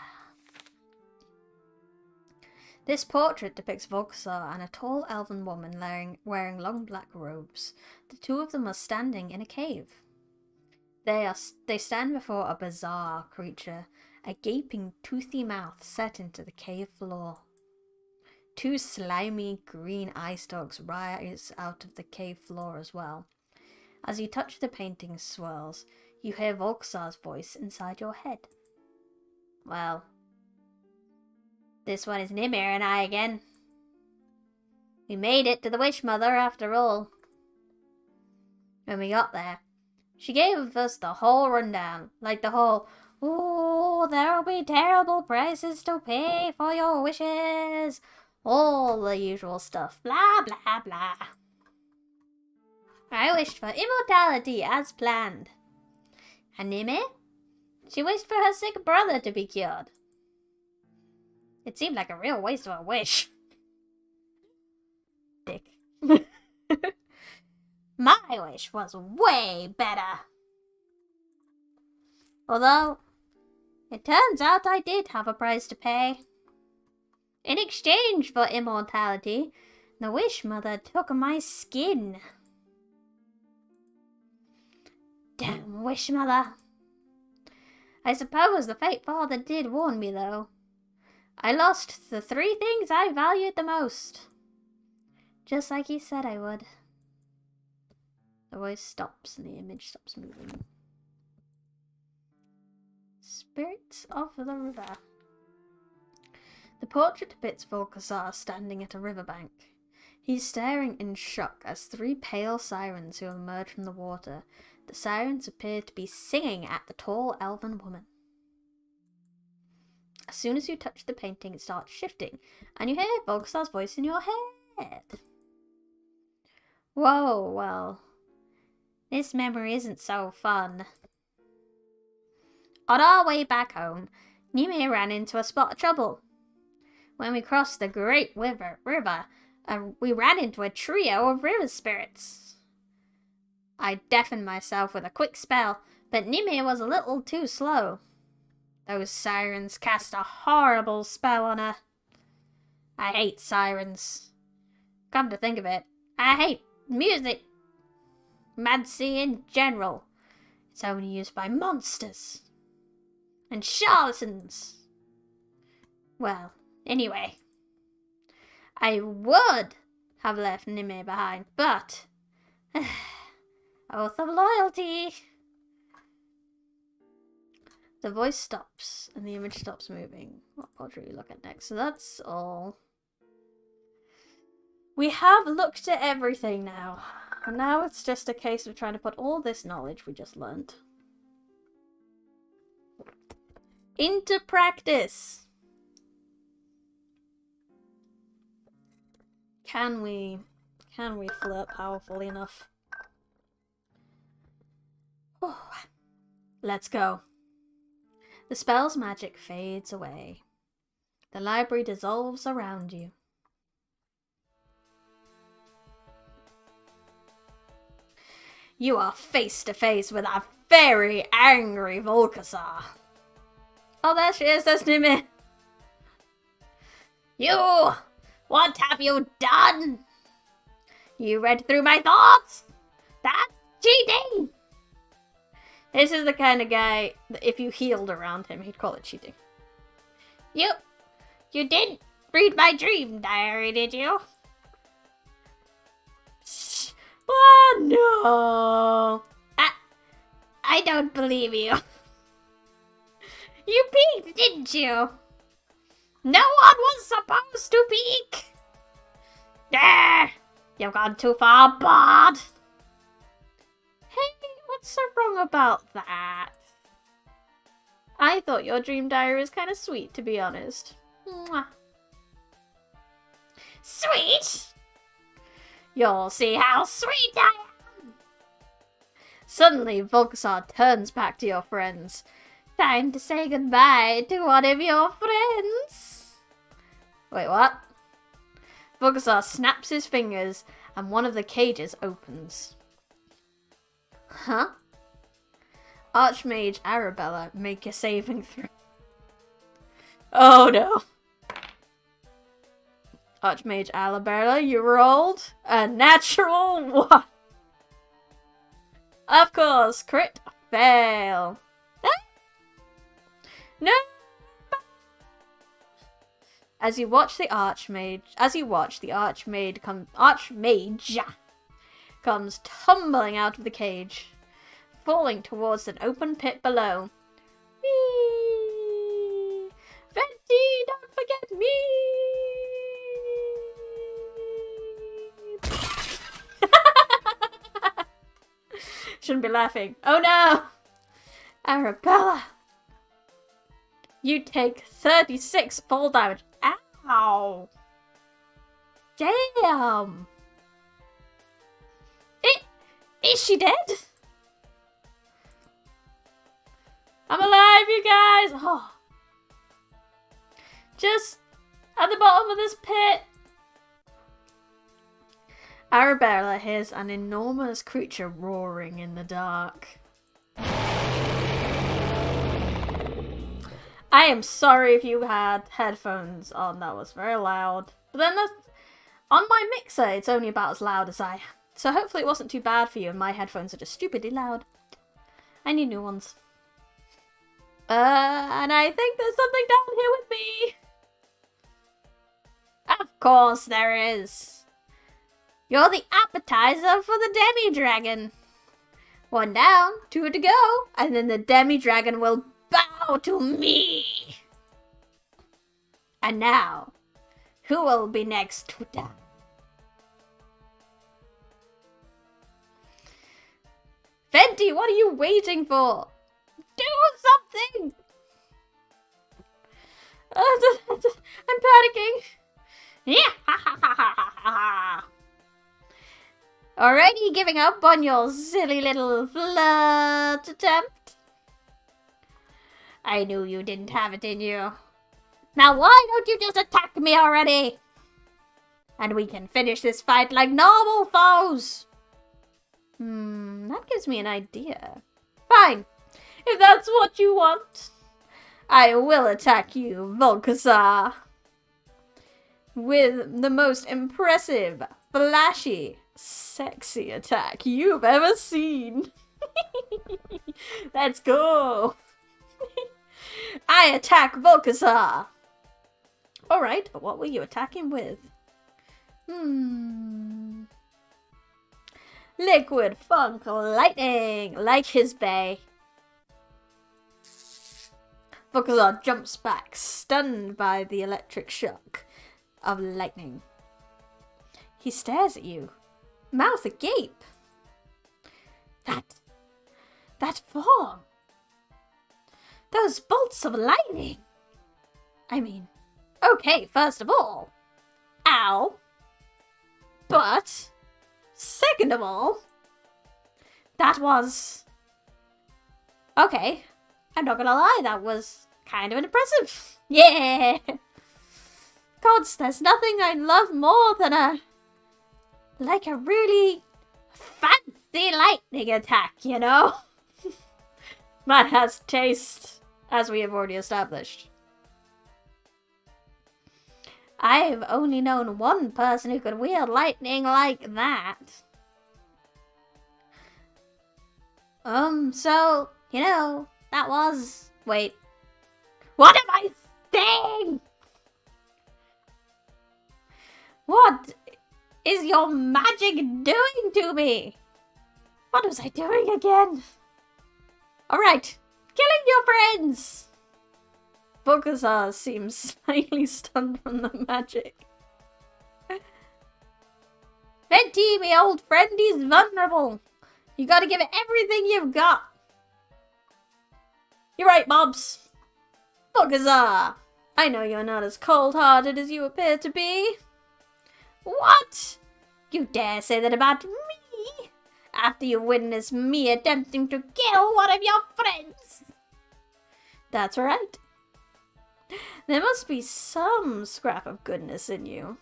This portrait depicts Volksa and a tall elven woman wearing long black robes. The two of them are standing in a cave. They stand before a bizarre creature, a gaping, toothy mouth set into the cave floor. Two slimy green eye stalks rise out of the cave floor as well. As you touch the painting swirls, you hear Volksa's voice inside your head. Well, this one is Nimir and I again. We made it to the Wish Mother after all. When we got there, she gave us the whole rundown. Like the whole, "Ooh, there'll be terrible prices to pay for your wishes." All the usual stuff. Blah, blah, blah. I wished for immortality as planned. And Nimir? She wished for her sick brother to be cured. It seemed like a real waste of a wish. Dick. My wish was way better. Although, it turns out I did have a price to pay. In exchange for immortality, the Wish Mother took my skin. Damn Wish Mother. I suppose the Fate Father did warn me though. I lost the 3 things I valued the most. Just like he said I would. The voice stops and the image stops moving. Spirits of the river. The portrait depicts Volkasar standing at a riverbank. He's staring in shock as 3 pale sirens who emerge from the water. The sirens appear to be singing at the tall elven woman. As soon as you touch the painting, it starts shifting, and you hear Volkasar's voice in your head. Whoa, well, this memory isn't so fun. On our way back home, Nimir ran into a spot of trouble. When we crossed the Great River, we ran into a trio of river spirits. I deafened myself with a quick spell, but Nimir was a little too slow. Those sirens cast a horrible spell on her. I hate sirens. Come to think of it, I hate music. Magic in general. It's only used by monsters and charlatans. Well, anyway. I would have left Nime behind, but... oath of loyalty. The voice stops, and the image stops moving. What portrait do we look at next? So that's all. We have looked at everything now. And now it's just a case of trying to put all this knowledge we just learned into practice. Can we flirt powerfully enough? Oh, let's go. The spell's magic fades away. The library dissolves around you. You are face to face with a very angry Volkasar. Oh, there she is, there's Nime. You! What have you done? You read through my thoughts? That's cheating! This is the kind of guy that if you healed around him, he'd call it cheating. You didn't read my dream diary, did you? Oh, no. I don't believe you. You peeked, didn't you? No one was supposed to peek. There. You've gone too far, bud. Hey, what's so wrong about that? I thought your dream diary was kind of sweet, to be honest. Mwah. Sweet? You'll see how sweet I am! Suddenly, Volkasar turns back to your friends. Time to say goodbye to one of your friends. Wait, what? Volkasar snaps his fingers and one of the cages opens. Huh? Archmage Arabella, make a saving throw. Oh no. Archmage Arabella, you rolled a natural 1. Of course, crit fail. No. As you watch the archmage comes tumbling out of the cage, falling towards an open pit below. Whee! Venti, don't forget me! Shouldn't be laughing. Oh no! Arabella! You take 36 fall damage. Ow! Damn! Is she dead? I'm alive, you guys! Oh. Just at the bottom of this pit. Arabella hears an enormous creature roaring in the dark. I am sorry if you had headphones on, that was very loud. But then on my mixer, it's only about as loud as I am. So hopefully it wasn't too bad for you and my headphones are just stupidly loud. I need new ones. And I think there's something down here with me. Of course there is. You're the appetizer for the demi-dragon. 1 down, 2 to go, and then the demi-dragon will bow to me. And now, who will be next to die? Venti, what are you waiting for? Do something! I'm panicking. Yeah, ha ha ha ha ha ha. Already giving up on your silly little flirt attempt? I knew you didn't have it in you. Now why don't you just attack me already? And we can finish this fight like normal foes. That gives me an idea. Fine. If that's what you want, I will attack you, Volkasar. With the most impressive, flashy, sexy attack you've ever seen. Let's go. I attack Volkasar. Alright, but what were you attacking with? Liquid Funk Lightning! Like his bay. Volkazar jumps back, stunned by the electric shock of lightning. He stares at you, mouth agape. That form! Those bolts of lightning! I mean, okay, first of all, ow! But, second of all, that was... Okay, I'm not gonna lie, that was kind of impressive. Yeah! Gods, there's nothing I love more than a really fancy lightning attack, you know? Man has taste, as we have already established. I've only known one person who could wield lightning like that. So, you know, that was... Wait. What am I saying? What is your magic doing to me? What was I doing again? Alright, killing your friends! Volkazar seems slightly stunned from the magic. Venti, me old friend, he's vulnerable. You gotta give it everything you've got. You're right, Bobs. Volkazar, I know you're not as cold-hearted as you appear to be. What? You dare say that about me? After you witnessed me attempting to kill one of your friends? That's right. There must be some scrap of goodness in you.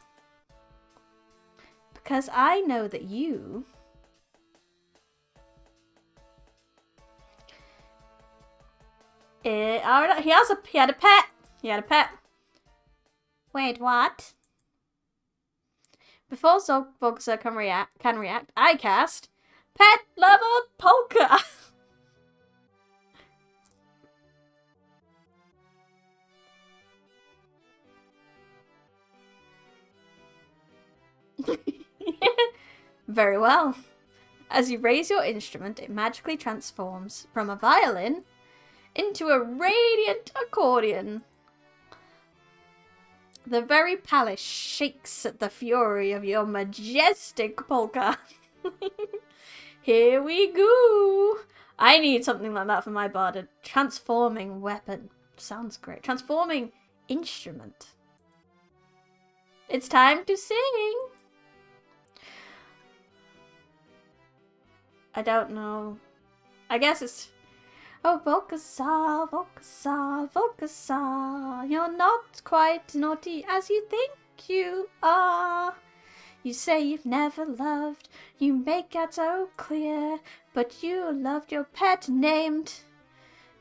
Because I know that you... he had a pet. He had a pet. Wait, what? Before Volkazar can react, I cast Pet Lover Polka. Very well. As you raise your instrument, it magically transforms from a violin into a radiant accordion. The very palace shakes at the fury of your majestic polka. Here we go. I need something like that for my bard. A transforming weapon. Sounds great. Transforming instrument. It's time to sing. I don't know. I guess it's... Oh, Volkazar, Volkazar, Volkazar, you're not quite naughty as you think you are. You say you've never loved, you make out so clear, but you loved your pet named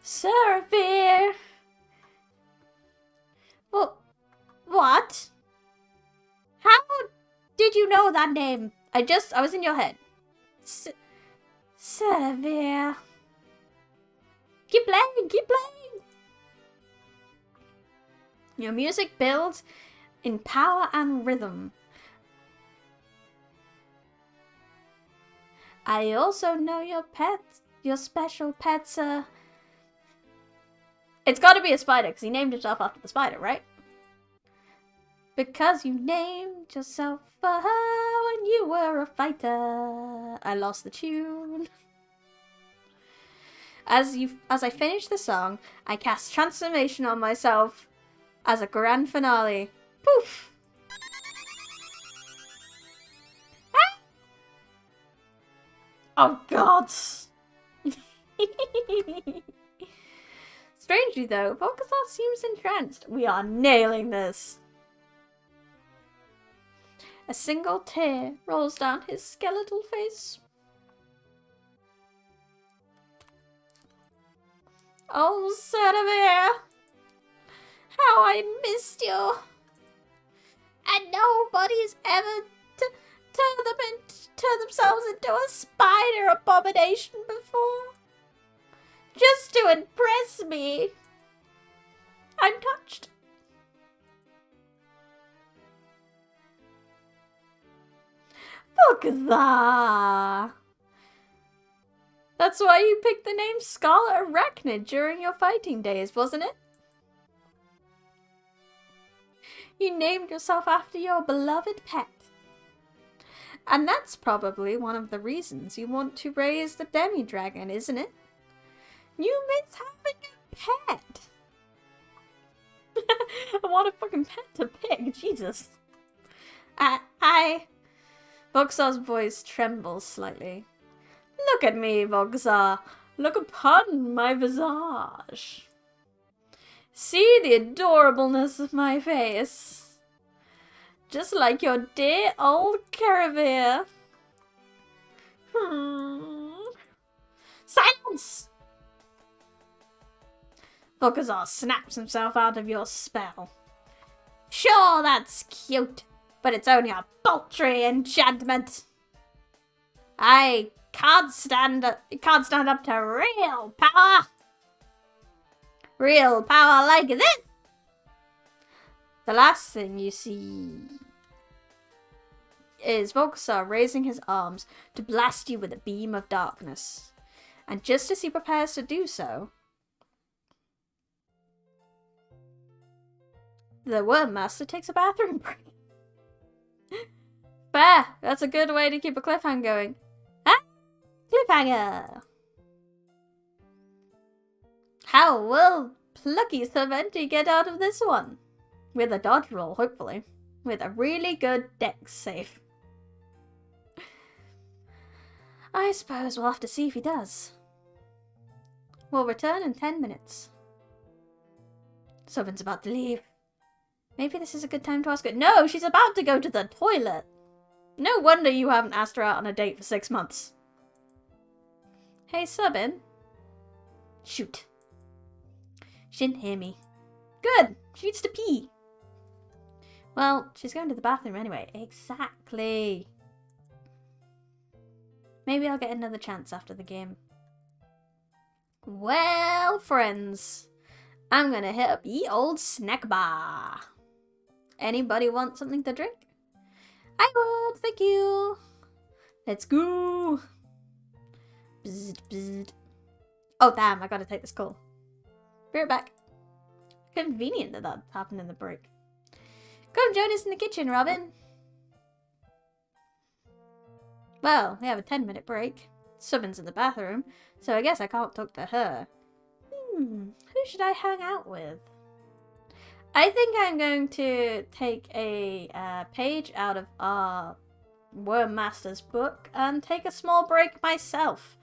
Seraphir. Well, what? How did you know that name? I was in your head. Seraphir. Keep playing, keep playing! Your music builds in power and rhythm. I also know your pets, your special pets are... It's gotta be a spider, because he named himself after the spider, right? Because you named yourself for her when you were a fighter. I lost the tune. As I finish the song, I cast transformation on myself as a grand finale. Poof! Ah! Oh god! Strangely though, Volkazar seems entranced. We are nailing this. A single tear rolls down his skeletal face. Oh, Seraphir! How I missed you! And nobody's ever turned themselves into a spider abomination before. Just to impress me. I'm touched. Bogza! That's why you picked the name Scarlet Arachnid during your fighting days, wasn't it? You named yourself after your beloved pet. And that's probably one of the reasons you want to raise the demi-dragon, isn't it? You miss having a pet! What a fucking pet to pick, Jesus. Voxar's voice trembles slightly. Look at me, Voxar. Look upon my visage. See the adorableness of my face. Just like your dear old Caravir. Silence! Voxar snaps himself out of your spell. Sure, that's cute, but it's only a paltry enchantment. I can't stand up to real power. Real power like this. The last thing you see is Voxar raising his arms to blast you with a beam of darkness. And just as he prepares to do so, the Worm Master takes a bathroom break. Fair! That's a good way to keep a cliffhanger going. Ah! Cliffhanger! How will Plucky Serventi get out of this one? With a dodge roll, hopefully. With a really good dex save. I suppose we'll have to see if he does. We'll return in 10 minutes. Someone's about to leave. Maybe this is a good time to ask her. No, she's about to go to the toilet. No wonder you haven't asked her out on a date for 6 months. Hey, Subin. Shoot. She didn't hear me. Good. She needs to pee. Well, she's going to the bathroom anyway. Exactly. Maybe I'll get another chance after the game. Well, friends, I'm gonna hit up ye old snack bar. Anybody want something to drink? I would, thank you. Let's go. Bzz, bzz. Oh, damn, I gotta take this call. Be right back. Convenient that that happened in the break. Come join us in the kitchen, Robin. Well, we have a 10-minute break. Subin's in the bathroom, so I guess I can't talk to her. Who should I hang out with? I think I'm going to take a page out of our Worm Master's book and take a small break myself.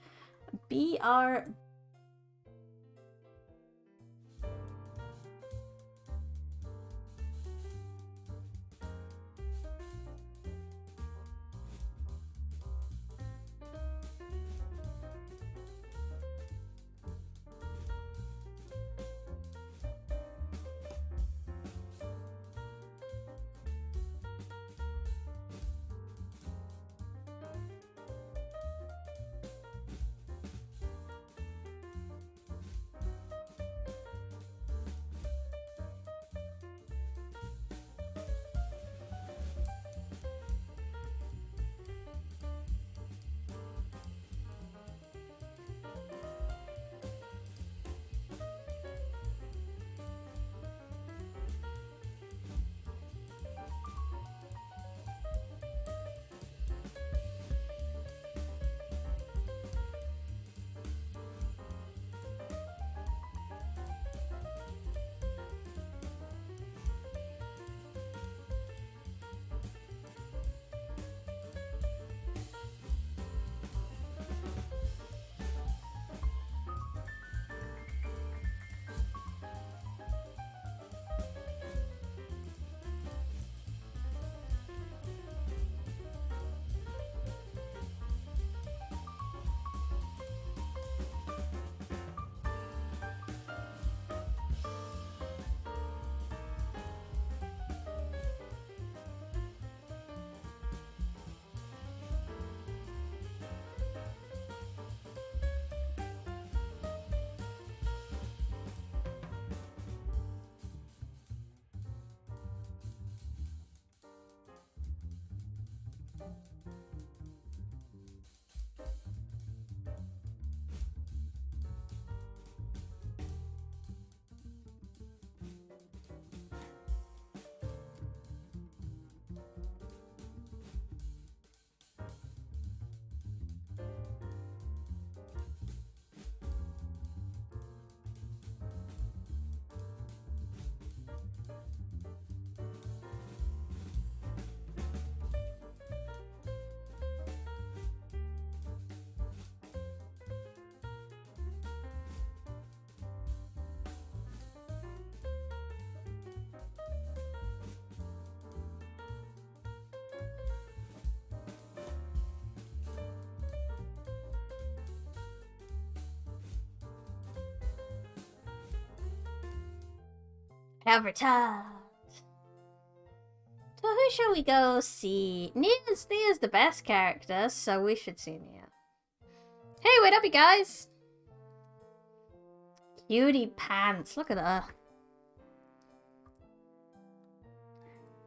have returned. So who shall we go see? Nia's the best character, so we should see Nia. Hey, wait up, you guys! Cutie pants, look at her.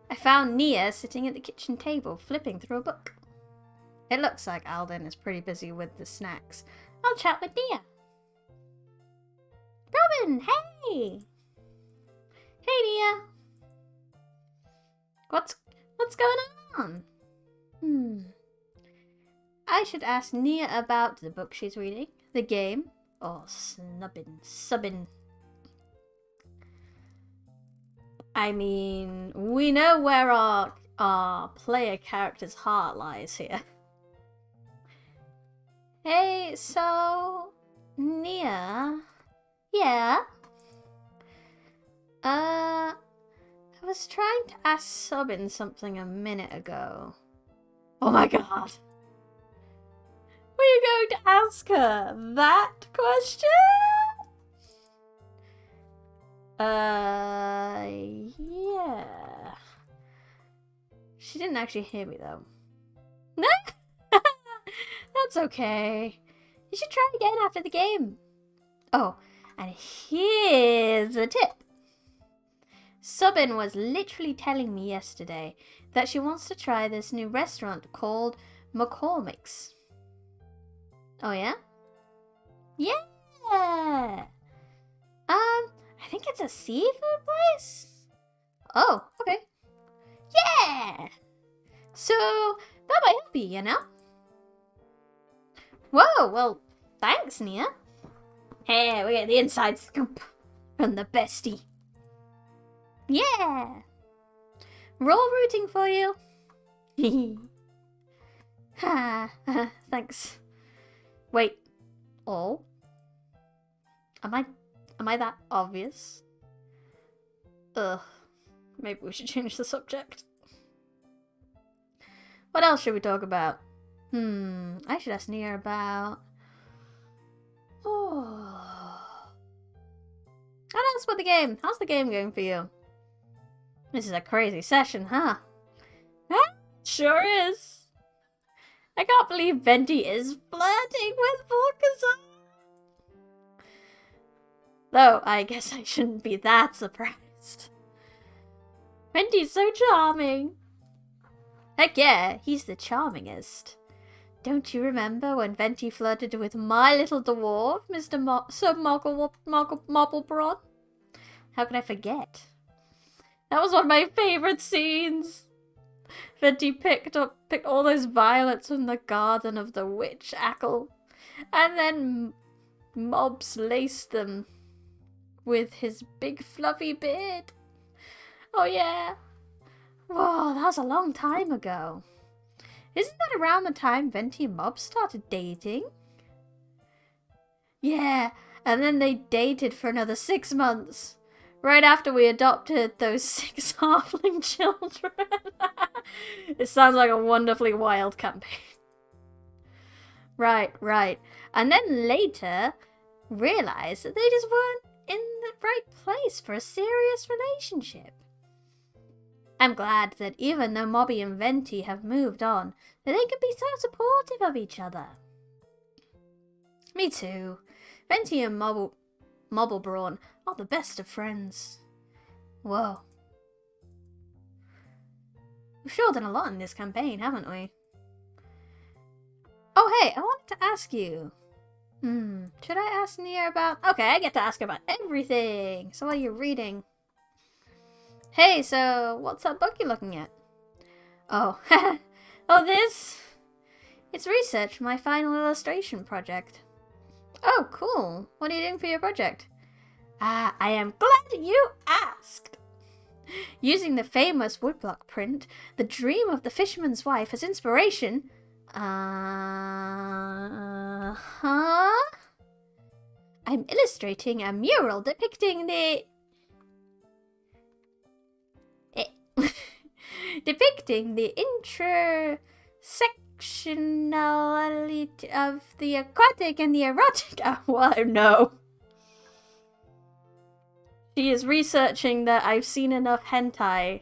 I found Nia sitting at the kitchen table, flipping through a book. It looks like Alden is pretty busy with the snacks. I'll chat with Nia. Robin, hey! Hey, Nia! What's going on? I should ask Nia about the book she's reading, the game, or subbing. I mean, we know where our player character's heart lies here. Hey, so Nia, yeah. I was trying to ask Subin something a minute ago. Oh my god. Were you going to ask her that question? Yeah. She didn't actually hear me though. No? That's okay. You should try again after the game. Oh, and here's a tip. Subin was literally telling me yesterday that she wants to try this new restaurant called McCormick's. Oh yeah? Yeah! I think it's a seafood place? Oh, okay. Yeah! So, that might help you, you know? Whoa, well, thanks, Nia. Hey, we get the inside scoop from the bestie. Yeah! We're all rooting for you. Ha, thanks. Wait, all? Am I that obvious? Ugh, maybe we should change the subject. What else should we talk about? I should ask Nia about... Oh. And else about the game. How's the game going for you? This is a crazy session, huh? Huh? Sure is. I can't believe Venti is flirting with Volkazar. Though, I guess I shouldn't be that surprised. Venti's so charming. Heck yeah, he's the charmingest. Don't you remember when Venti flirted with my little dwarf, Sir Mogglebrawn? How could I forget? That was one of my favourite scenes. Venti picked all those violets from the garden of the witch Ackle, and then Mobs laced them with his big fluffy beard. Oh yeah. Whoa, that was a long time ago. Isn't that around the time Venti and Mobs started dating? Yeah, and then they dated for another 6 months. Right after we adopted those 6 halfling children. It sounds like a wonderfully wild campaign. Right. And then later, realized that they just weren't in the right place for a serious relationship. I'm glad that even though Mobby and Venti have moved on, that they can be so supportive of each other. Me too. Venti and Mobblebrawn are the best of friends. Whoa. We've sure done a lot in this campaign, haven't we? Oh hey, I wanted to ask you. Should I ask Nia about... Okay, I get to ask her about everything. So while you're reading... Hey, so what's that book you're looking at? Oh, oh this? It's research for my final illustration project. Oh, cool. What are you doing for your project? I am glad you asked. Using the famous woodblock print, The Dream of the Fisherman's Wife as inspiration. I'm illustrating a mural depicting the intersectionality of the aquatic and the erotic. Oh no. She is researching that I've seen enough hentai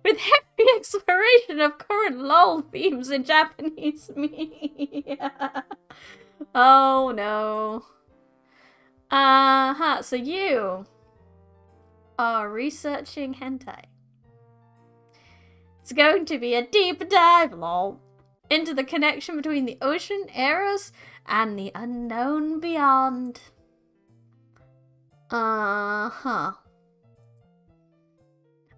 with heavy exploration of current LOL themes in Japanese media. Oh no. So you are researching hentai. It's going to be a deep dive, lol, into the connection between the ocean, Eros, and the unknown beyond.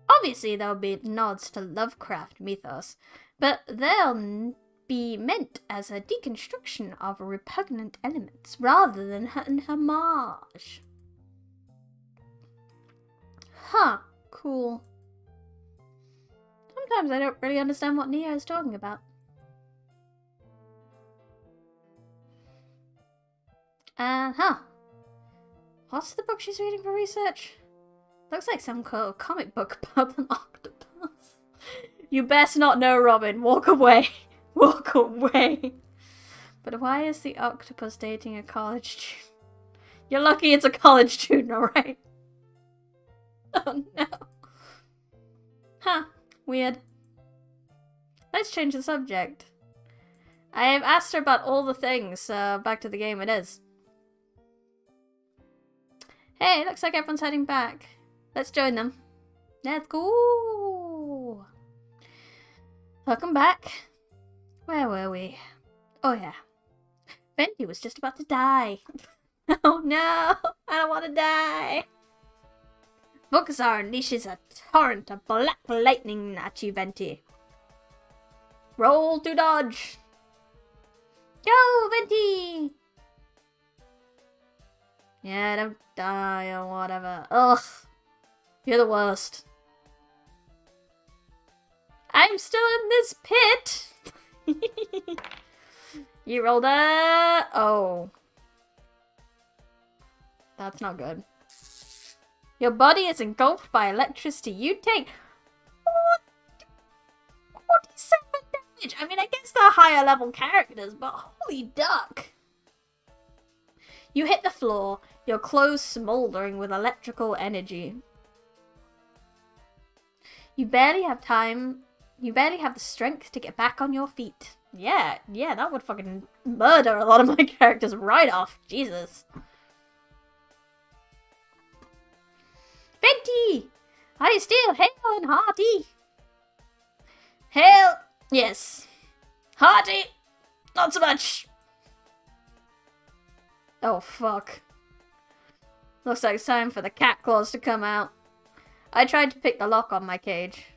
Obviously, there'll be nods to Lovecraft mythos, but they'll be meant as a deconstruction of repugnant elements rather than an homage. Cool. Sometimes I don't really understand what Neo is talking about. What's the book she's reading for research? Looks like some comic book about an octopus. You best not know, Robin. Walk away. Walk away. But why is the octopus dating a college student? You're lucky it's a college student, alright? Oh no. Weird. Let's change the subject. I have asked her about all the things, so back to the game it is. Hey, looks like everyone's heading back. Let's join them. Let's go. Welcome back. Where were we? Oh yeah. Venti was just about to die. Oh no, I don't want to die. Vokazar unleashes a torrent of black lightning at you, Venti. Roll to dodge. Go, Venti! Yeah, don't die or whatever. Ugh. You're the worst. I'm still in this pit! You rolled a... Oh. That's not good. Your body is engulfed by electricity. You take 47 damage. I mean, I guess they're higher level characters, but holy duck. You hit the floor, your clothes smoldering with electrical energy. You barely have the strength to get back on your feet. Yeah, that would fucking murder a lot of my characters right off. Jesus. Venti! Are you still hale and hearty? Hale, yes. Hearty, not so much. Oh, fuck. Looks like it's time for the cat claws to come out. I tried to pick the lock on my cage.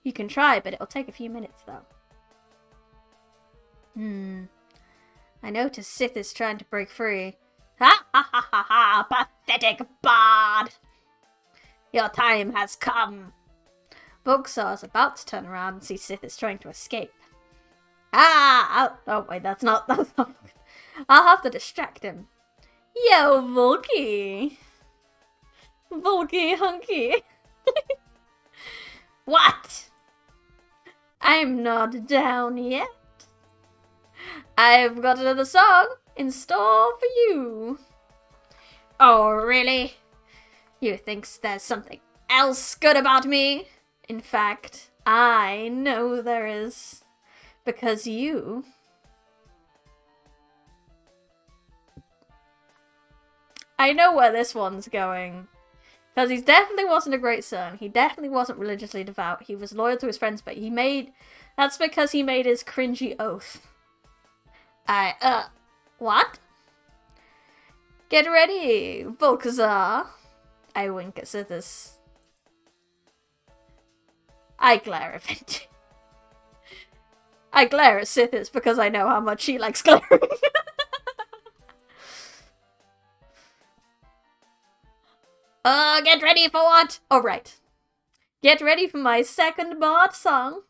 You can try, but it'll take a few minutes, though. I noticed Sith is trying to break free. Ha ha ha ha ha! Pathetic bard! Your time has come. Bogsar is about to turn around and see Sith is trying to escape. Oh wait, that's not good. I'll have to distract him. Yo, Volky! Volky hunky! What? I'm not down yet. I've got another song in store for you. Oh, really? You think there's something else good about me? In fact, I know there is. Because you... I know where this one's going. Because he definitely wasn't a great son. He definitely wasn't religiously devout. He was loyal to his friends, but that's because he made his cringy oath. What? Get ready, Volkazar. I wink at Sithis. I glare at Venti. I glare at Sithis because I know how much she likes glaring. Get ready for what? Oh, right. Get ready for my second bard song.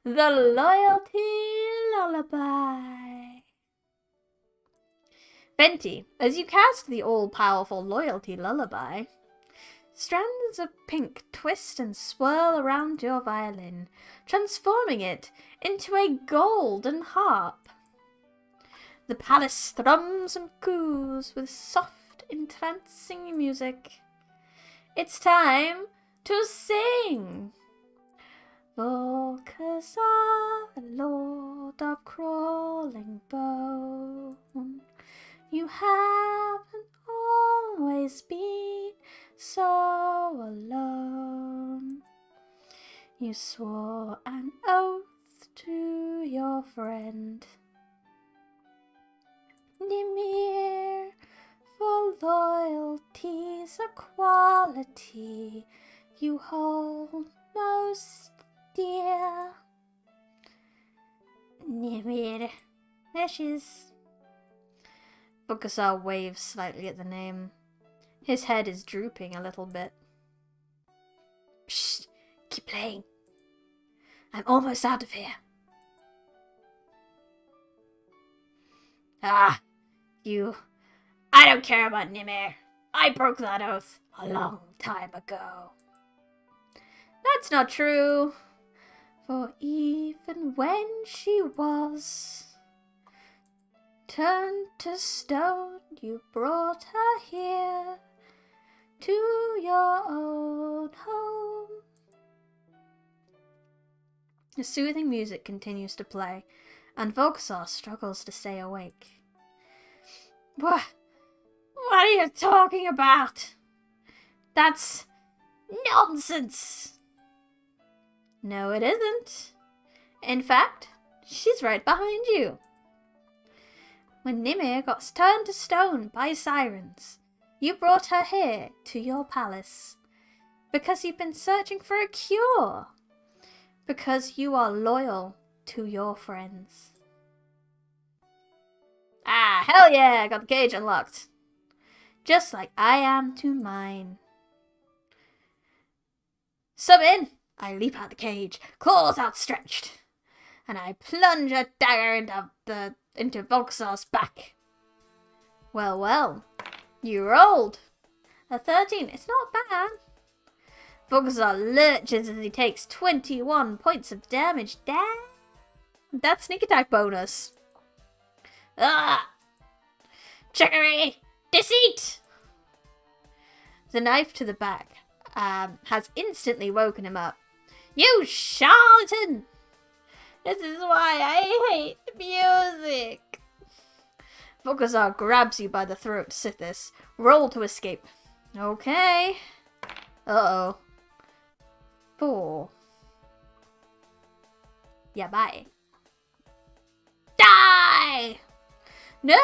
The Loyalty Lullaby. Venti, as you cast the all-powerful Loyalty Lullaby, strands of pink twist and swirl around your violin, transforming it into a golden harp. The palace thrums and coos with soft entrancing music. It's time to sing! Volcazar, lord of crawling bone, you haven't always been so alone. You swore an oath to your friend Nimir, for loyalty's a quality you hold most dear. Nimir, there she is. Volcazar waves slightly at the name. His head is drooping a little bit. Shh, keep playing. I'm almost out of here. Ah, you. I don't care about Nimir. I broke that oath a long time ago. That's not true. For even when she was turned to stone, you brought her here to your own home. The soothing music continues to play, and Volcazar struggles to stay awake. What are you talking about? That's nonsense. No, it isn't. In fact, she's right behind you. When Nimir got turned to stone by sirens, you brought her here to your palace because you've been searching for a cure. Because you are loyal to your friends. Ah, hell yeah, I got the cage unlocked. Just like I am to mine. Sub in! I leap out the cage, claws outstretched, and I plunge a dagger into Volcazar's back. Well, you rolled. A 13, it's not bad. Volcazar lurches as he takes 21 points of damage. Damn! That's sneak attack bonus. Ah! Trickery! Deceit! The knife to the back has instantly woken him up. You charlatan! This is why I hate music. Volcazar grabs you by the throat, Sithis. Roll to escape. Okay. Uh-oh. 4. Yeah, bye. Die! No!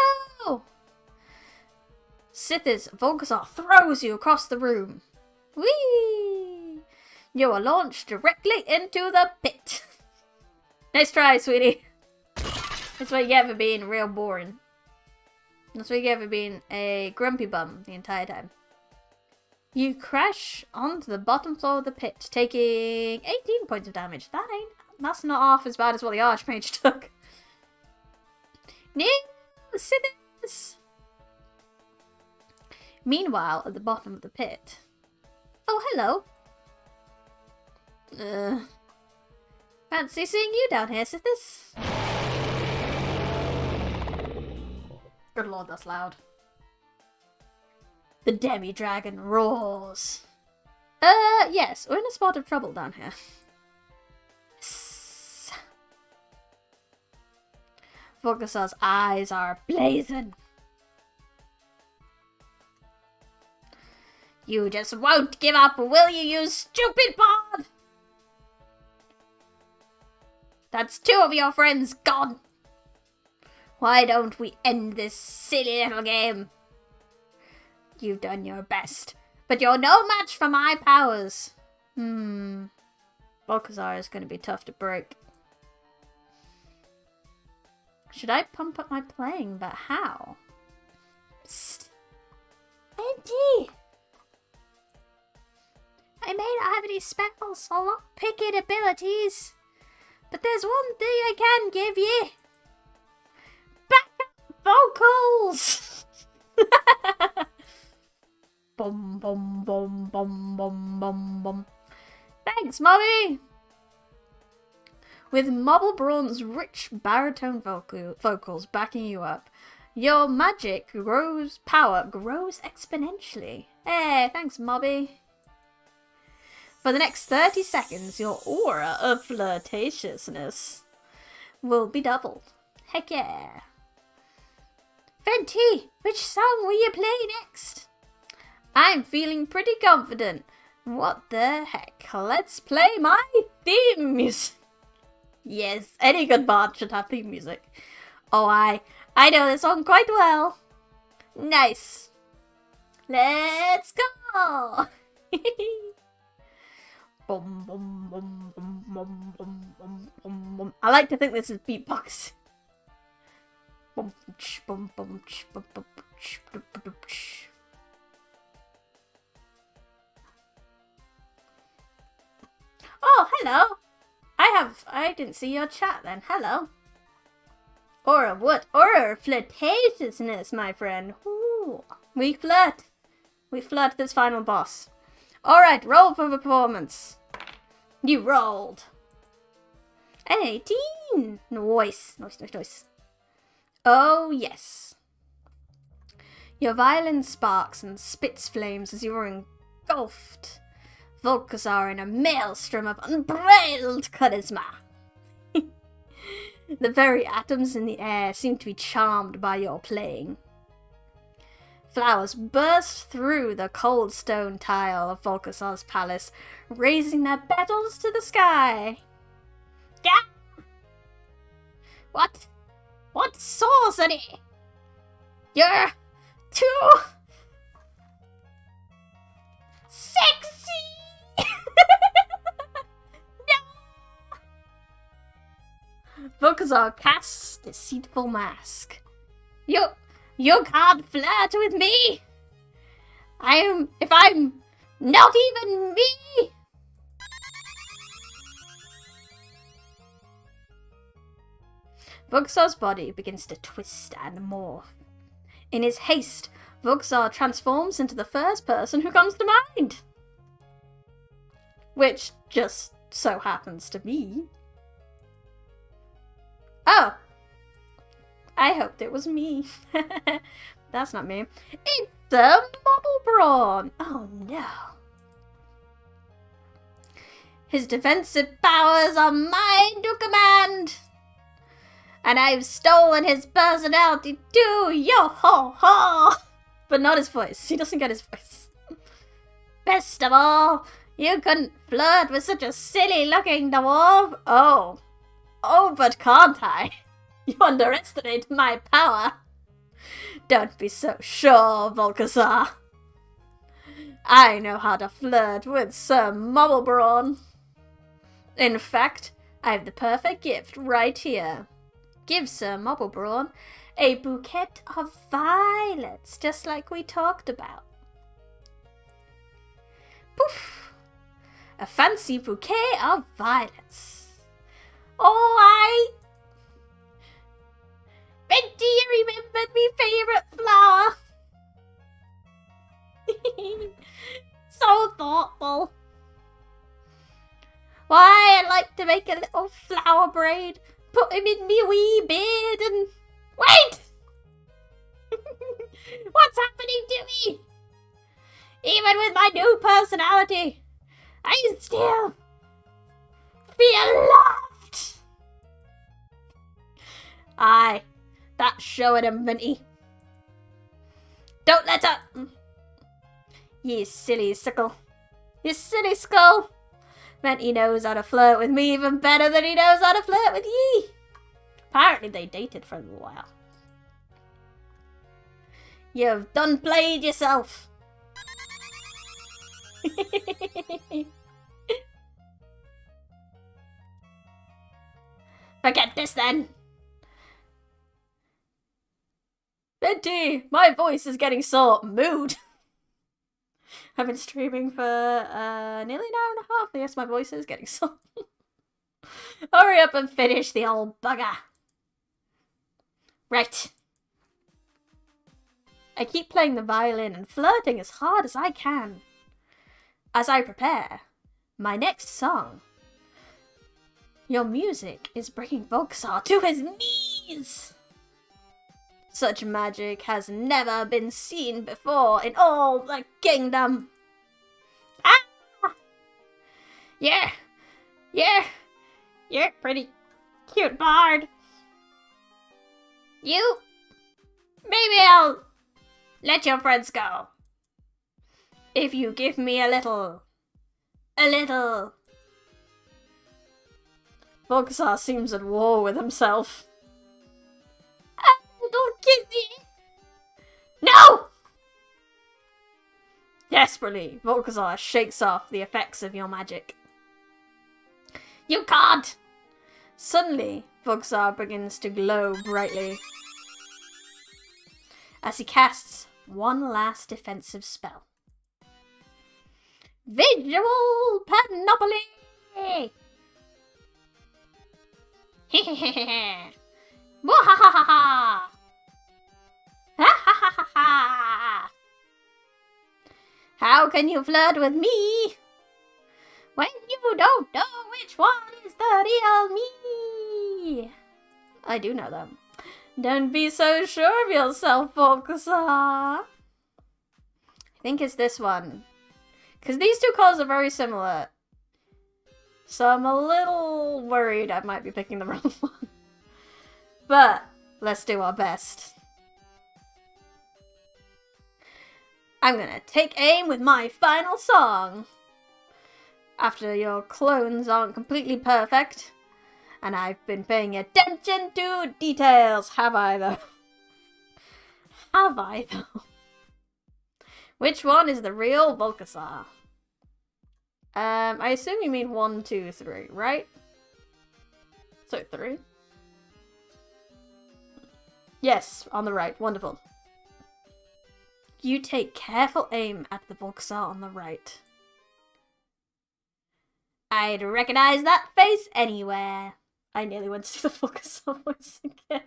Sithis, Volcazar throws you across the room. Whee! You are launched directly into the pit. Nice try, sweetie. That's what you get for being real boring. That's what you get for being a grumpy bum the entire time. You crash onto the bottom floor of the pit, taking 18 points of damage. That's not half as bad as what the Archmage took. No, Sithis! Meanwhile, at the bottom of the pit. Oh, hello. Fancy seeing you down here, Sithis. Good lord, that's loud. The demi-dragon roars. Yes, we're in a spot of trouble down here. Volcazar's eyes are blazing. You just won't give up, will you stupid bard? That's 2 of your friends gone. Why don't we end this silly little game? You've done your best, but you're no match for my powers. Volcazar is going to be tough to break. Should I pump up my playing, but how? Psst. Benji! I may not have any spells or lock-picking abilities, but there's one thing I can give you. Backup vocals! Bum bum bum bum bum bum bum. Thanks, Mommy! With Mobble Brawn's rich baritone vocals backing you up, Your magic power grows exponentially. Hey, thanks, Mobby. For the next 30 seconds, your aura of flirtatiousness will be doubled. Heck yeah. Fenty, which song will you play next? I'm feeling pretty confident. What the heck? Let's play my theme music. Yes, any good bard should have theme music. Oh, I know this song quite well. Nice. Let's go. Bum, bum, bum, bum, bum, bum, bum, bum, bum. I like to think this is beatbox. Bum, bum, bum, bum, bum, bum. Oh, hello. I didn't see your chat then. Hello. Aura what? Aura flirtatiousness, my friend. Ooh. We flirt this final boss. Alright, roll for performance. You rolled. 18. Nice. Oh, yes. Your violin sparks and spits flames as you are engulfed. Volkazar in a maelstrom of unbridled charisma. The very atoms in the air seem to be charmed by your playing. Flowers burst through the cold stone tile of Volkazar's palace, raising their petals to the sky. Gah! What sorcery? You're too sexy! No! Volkazar casts deceitful mask. You can't flirt with me. If I'm not even me. Volkazar's body begins to twist and morph. In his haste, Volkazar transforms into the first person who comes to mind. Which just so happens to be. Oh. I hoped it was me. That's not me. It's the Mobble Brawn. Oh no. His defensive powers are mine to command. And I've stolen his personality too. Yo ho ho. But not his voice. He doesn't get his voice. Best of all, you couldn't flirt with such a silly looking dwarf. Oh, but can't I? You underestimate my power. Don't be so sure, Volkazar. I know how to flirt with Sir Mobblebrawn. In fact, I have the perfect gift right here. Give Sir Mobblebrawn a bouquet of violets, just like we talked about. Poof! A fancy bouquet of violets. Oh, Betty, you remembered me favourite flower. So thoughtful. Why, I'd like to make a little flower braid, put him in me wee beard and... Wait! What's happening to me? Even with my new personality, I still feel loved. Aye. That's showing him, Minty. Don't let up! You silly sickle. You silly skull. Minty knows how to flirt with me even better than he knows how to flirt with ye. Apparently they dated for a little while. You've done played yourself. Forget this then. Minty, my voice is getting so mood. I've been streaming for nearly an hour and a half. Yes, my voice is getting so. Hurry up and finish the old bugger. Right. I keep playing the violin and flirting as hard as I can. As I prepare my next song. Your music is bringing Volkazar to his knees. Such magic has never been seen before in all the kingdom. Ah! Yeah, you're pretty cute, Bard. Maybe I'll let your friends go. If you give me a little. Volkazar seems at war with himself. Don't kiss me! No! Desperately, Volkazar shakes off the effects of your magic. You can't! Suddenly, Volkazar begins to glow brightly as he casts one last defensive spell. Visual Panoply! Hehehehe! Mwahahaha! Ha ha ha ha ha! How can you flirt with me when you don't know which one is the real me? I do know them. Don't be so sure of yourself, Volkazar. I think it's this one. Because these two colors are very similar. So I'm a little worried I might be picking the wrong one. But let's do our best. I'm gonna take aim with my final song. After your clones aren't completely perfect, and I've been paying attention to details, have I though? Have I though? Which one is the real Volkazar? I assume you mean 1, 2, 3, right? So 3? Yes, on the right. Wonderful. You take careful aim at the Volkazar on the right. I'd recognize that face anywhere. I nearly went to the Volkazar voice again.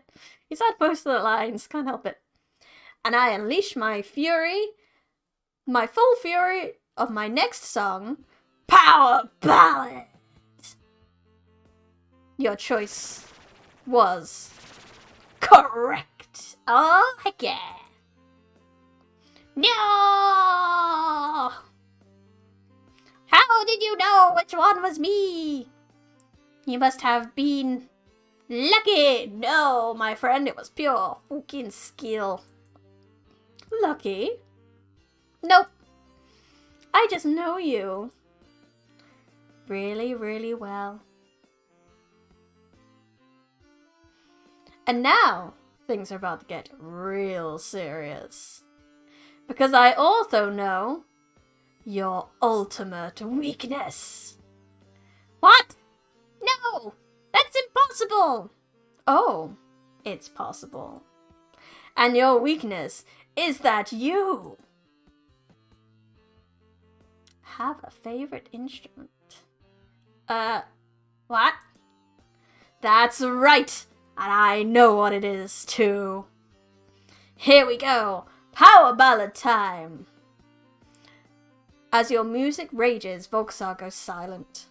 He's had most of the lines, can't help it. And I unleash my fury, my full fury of my next song, Power Ballad. Your choice was correct. Oh, heck yeah. No! How did you know which one was me? You must have been lucky. No, my friend, it was pure fucking skill. Lucky? Nope. I just know you really, really well. And now, things are about to get real serious. Because I also know your ultimate weakness. What? No! That's impossible! Oh, it's possible. And your weakness is that you have a favorite instrument. What? That's right! And I know what it is, too. Here we go. Power ballad time. As your music rages, Volkazar goes silent.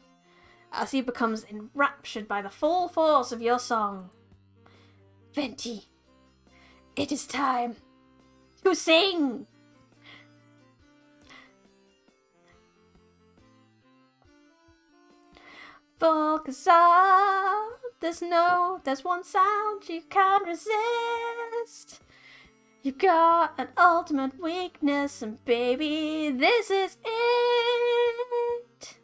As he becomes enraptured by the full force of your song. Venti, it is time to sing. Volkazar, there's one sound you can't resist. You've got an ultimate weakness, and baby, this is it.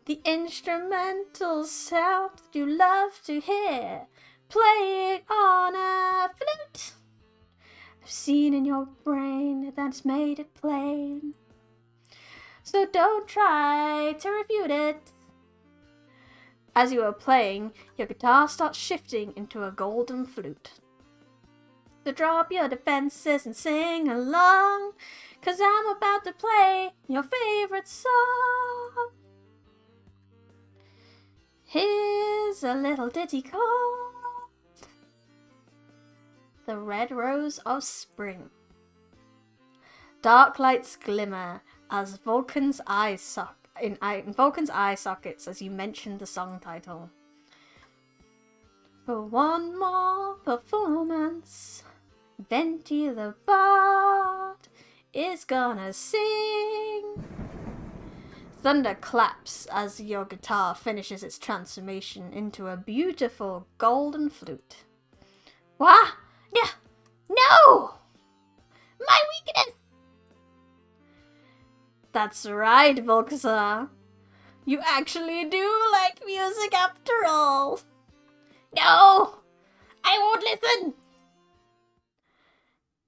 The instrumental sound that you love to hear, playing on a flute. I've seen in your brain that's made it plain. So don't try to refute it. As you are playing, your guitar starts shifting into a golden flute. So drop your defenses and sing along, 'cause I'm about to play your favorite song. Here's a little ditty called The Red Rose of Spring. Dark lights glimmer as Vulcan's eyes in Vulcan's eye sockets as you mentioned the song title. For one more performance, Venti the Bard is gonna sing. Thunder claps as your guitar finishes its transformation into a beautiful golden flute. What? No! My weakness! That's right, Volkazar. You actually do like music after all. No! I won't listen!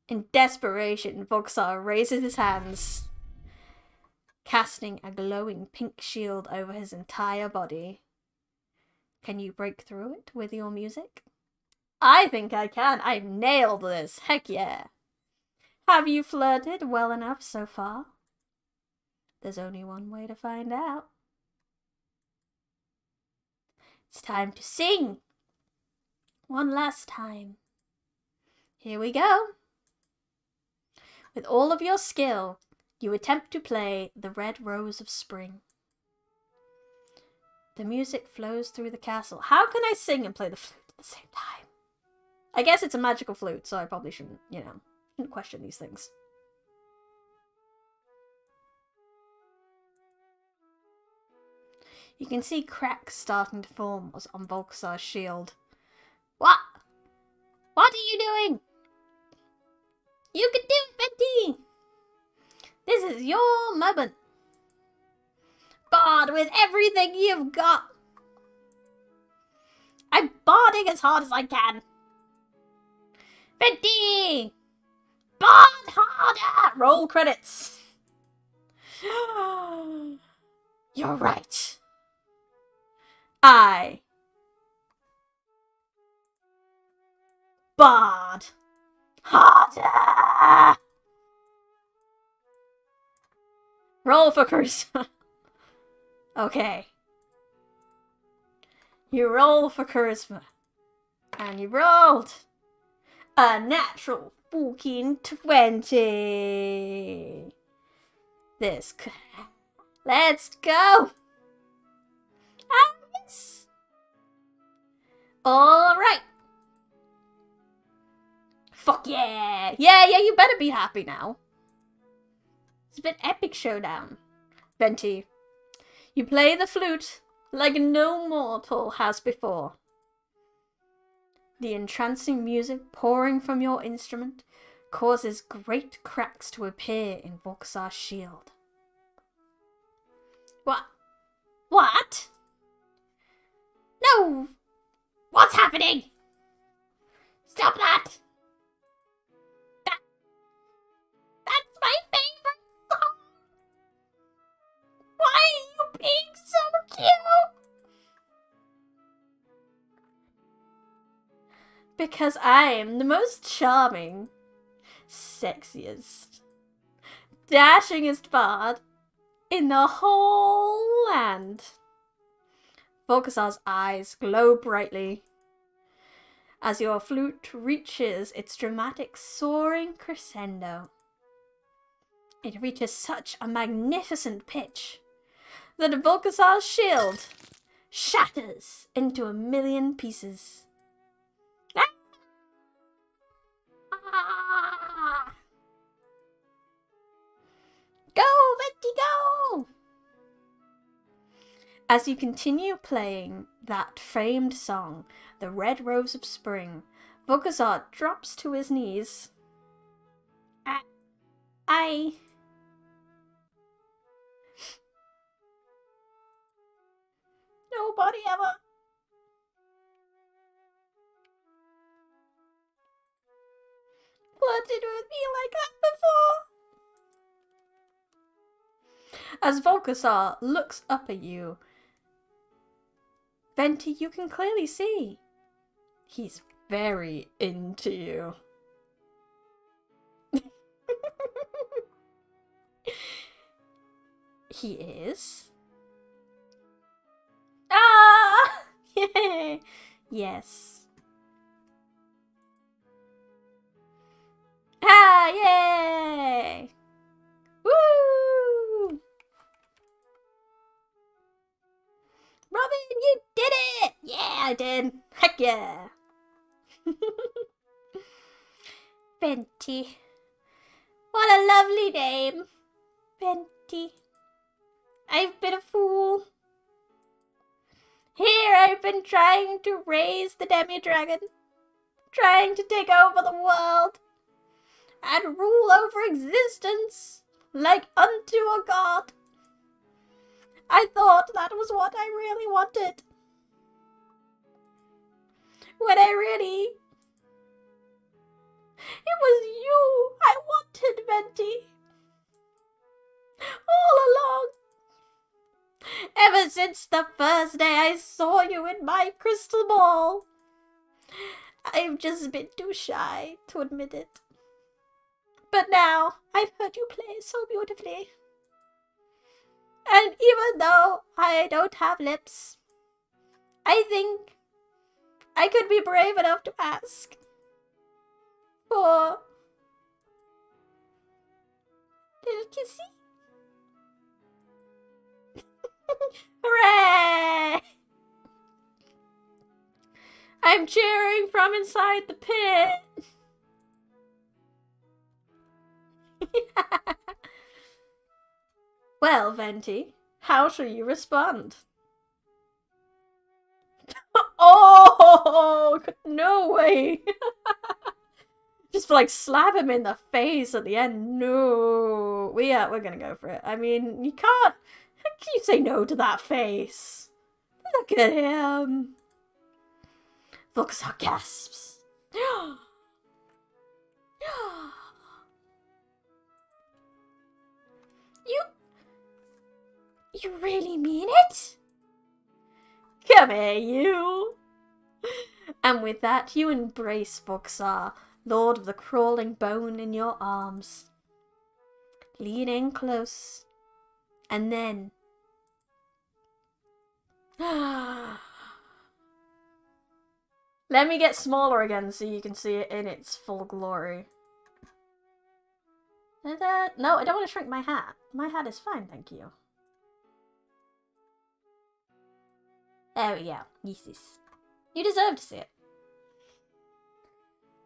In desperation, Volkazar raises his hands, casting a glowing pink shield over his entire body. Can you break through it with your music? I think I can. I've nailed this. Heck yeah. Have you flirted well enough so far? There's only one way to find out. It's time to sing. One last time. Here we go. With all of your skill, you attempt to play The Red Rose of Spring. The music flows through the castle. How can I sing and play the flute at the same time? I guess it's a magical flute, so I probably shouldn't, shouldn't question these things. You can see cracks starting to form on Volkazar's shield. What? What are you doing? You can do it, Venti! This is your moment. Bard with everything you've got. I'm barding as hard as I can. Venti! Bard harder! Roll credits. You're right. I bard harder. Roll for charisma. Okay. You roll for charisma. And you rolled a natural fucking 20. Let's go. Yes. All right. Fuck yeah. Yeah, you better be happy now. It's been epic showdown. Venti, you play the flute like no mortal has before. The entrancing music pouring from your instrument causes great cracks to appear in Volkazar's shield. What? No! What's happening? Stop that! That's my favorite song! Why are you being so cute? Because I am the most charming, sexiest, dashingest bard in the whole land. Volkazar's eyes glow brightly as your flute reaches its dramatic soaring crescendo. It reaches such a magnificent pitch that Volkazar's shield shatters into a million pieces. Ah! Go, Venti, go! As you continue playing that famed song, The Red Rose of Spring, Volkazar drops to his knees. Nobody ever flirted with me like that before. As Volkazar looks up at you, Venti, you can clearly see he's very into you. He is. Ah! Yay! Yes. Ah! Yay! Woo! Robin, you did it! Yeah, I did. Heck yeah! Benty. What a lovely name. Benty. I've been a fool. Here I've been trying to raise the demi-dragon, trying to take over the world and rule over existence like unto a god. I thought that was what I really wanted. When it was you I wanted, Venti. All along. Ever since the first day I saw you in my crystal ball. I've just been too shy to admit it. But now I've heard you play so beautifully. And even though I don't have lips, I think I could be brave enough to ask for little kissy. Hooray! I'm cheering from inside the pit. Well, Venti, how shall you respond? Oh, no way. Just like slap him in the face at the end. No. We're gonna go for it. I mean, you can't. How can you say no to that face? Look at him. Voxar gasps. You really mean it? Come here, you. And with that, you embrace Voxar, Lord of the Crawling Bone, in your arms. Lean in close. And then... Let me get smaller again so you can see it in its full glory. No, I don't want to shrink my hat. My hat is fine, thank you. There we go. Yeesus. You deserve to see it.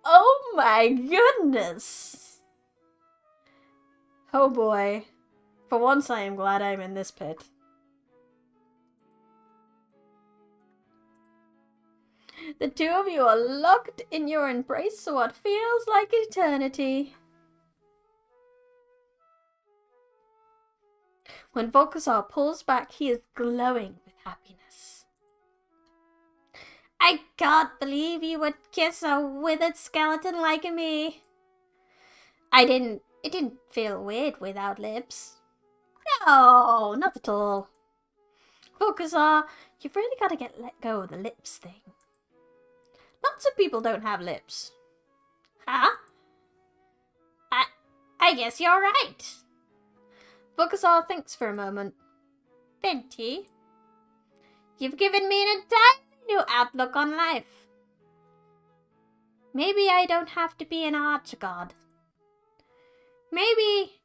Oh my goodness! Oh boy. For once I am glad I'm in this pit. The two of you are locked in your embrace for what feels like eternity. When Voxar pulls back, he is glowing with happiness. I can't believe you would kiss a withered skeleton like me. It didn't feel weird without lips. No, not at all. Voxar, you've really got to let go of the lips thing. Lots of people don't have lips. Huh? I guess you're right. Voxar thinks for a moment. Venti, you've given me an entirely new outlook on life. Maybe I don't have to be an archgod. Maybe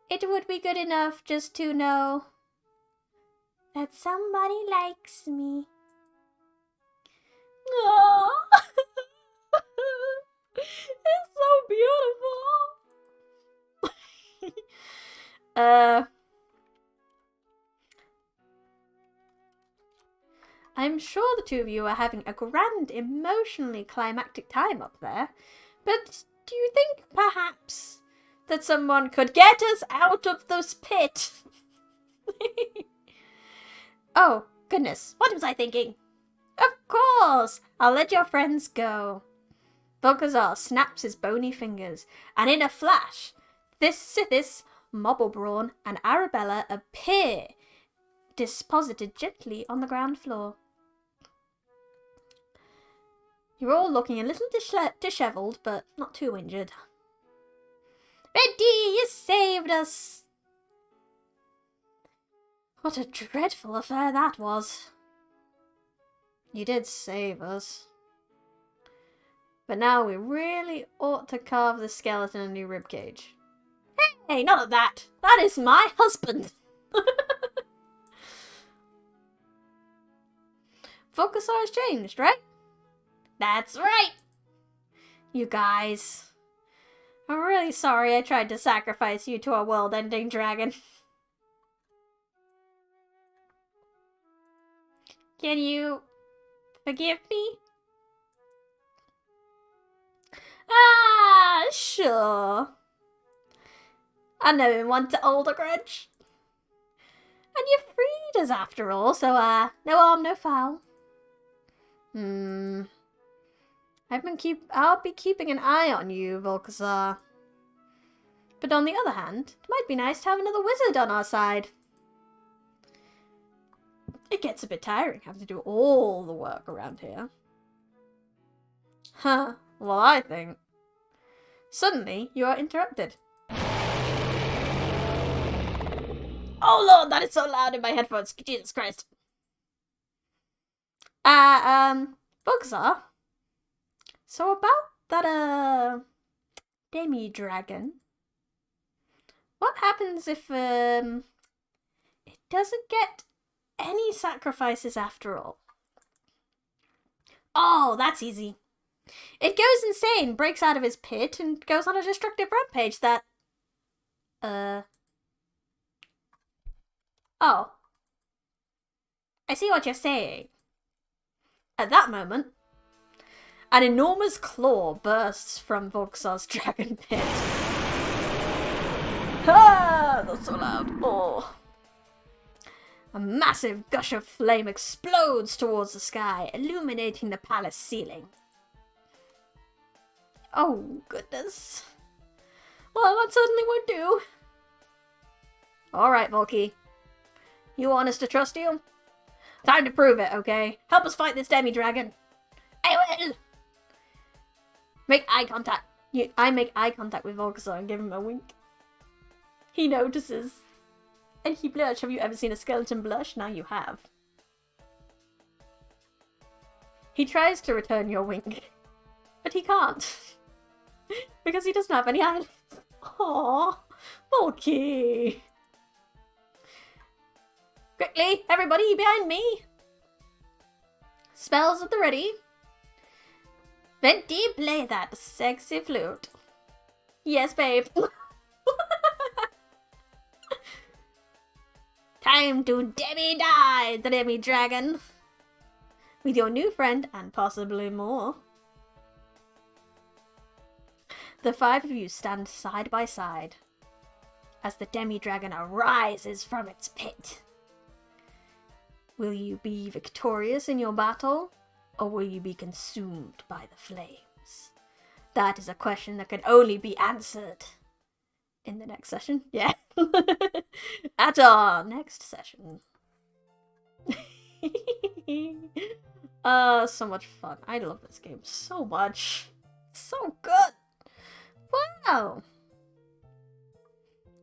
it would be good enough just to know that somebody likes me. Aww. It's so beautiful. I'm sure the two of you are having a grand, emotionally climactic time up there, but do you think perhaps that someone could get us out of this pit? Oh, goodness, what was I thinking? Of course, I'll let your friends go. Voxar snaps his bony fingers, and in a flash, Sithis, Mobblebrawn, and Arabella appear, disposited gently on the ground floor. You're all looking a little dishevelled, but not too injured. Venti, you saved us! What a dreadful affair that was. You did save us. But now we really ought to carve the skeleton a new ribcage. Hey, none of that! That is my husband! Voxar has changed, right? That's right! You guys. I'm really sorry I tried to sacrifice you to a world-ending dragon. Can you forgive me? Ah, sure. I never want to hold a grudge. And you freed us after all, so, no harm, no foul. I'll be keeping an eye on you, Volkazar. But on the other hand, it might be nice to have another wizard on our side. It gets a bit tiring having to do all the work around here. Huh, well I think. Suddenly, you are interrupted. Oh lord, that is so loud in my headphones. Jesus Christ. Volkazar. So about that, demi-dragon. What happens if, it doesn't get any sacrifices after all? Oh, that's easy. It goes insane, breaks out of his pit, and goes on a destructive rampage that... Oh. I see what you're saying. At that moment, an enormous claw bursts from Volkazar's dragon pit. Ah, that's so loud. Oh. A massive gush of flame explodes towards the sky, illuminating the palace ceiling. Oh, goodness. Well, that certainly won't do. Alright, Volky. You want us to trust you? Time to prove it, okay? Help us fight this demi-dragon. I will! Make eye contact. I make eye contact with Volkazar and give him a wink. He notices. And he blush. Have you ever seen a skeleton blush? Now you have. He tries to return your wink. But he can't. Because he doesn't have any eyelids. Aww. Volky. Quickly, everybody behind me. Spells at the ready. Venti, play that sexy flute. Yes, babe. Time to demi-die the demi-dragon. With your new friend and possibly more. The five of you stand side by side as the demi-dragon arises from its pit. Will you be victorious in your battle, or will you be consumed by the flames? That is a question that can only be answered in the next session. Yeah. At our next session. So much fun. I love this game so much. So good. Wow.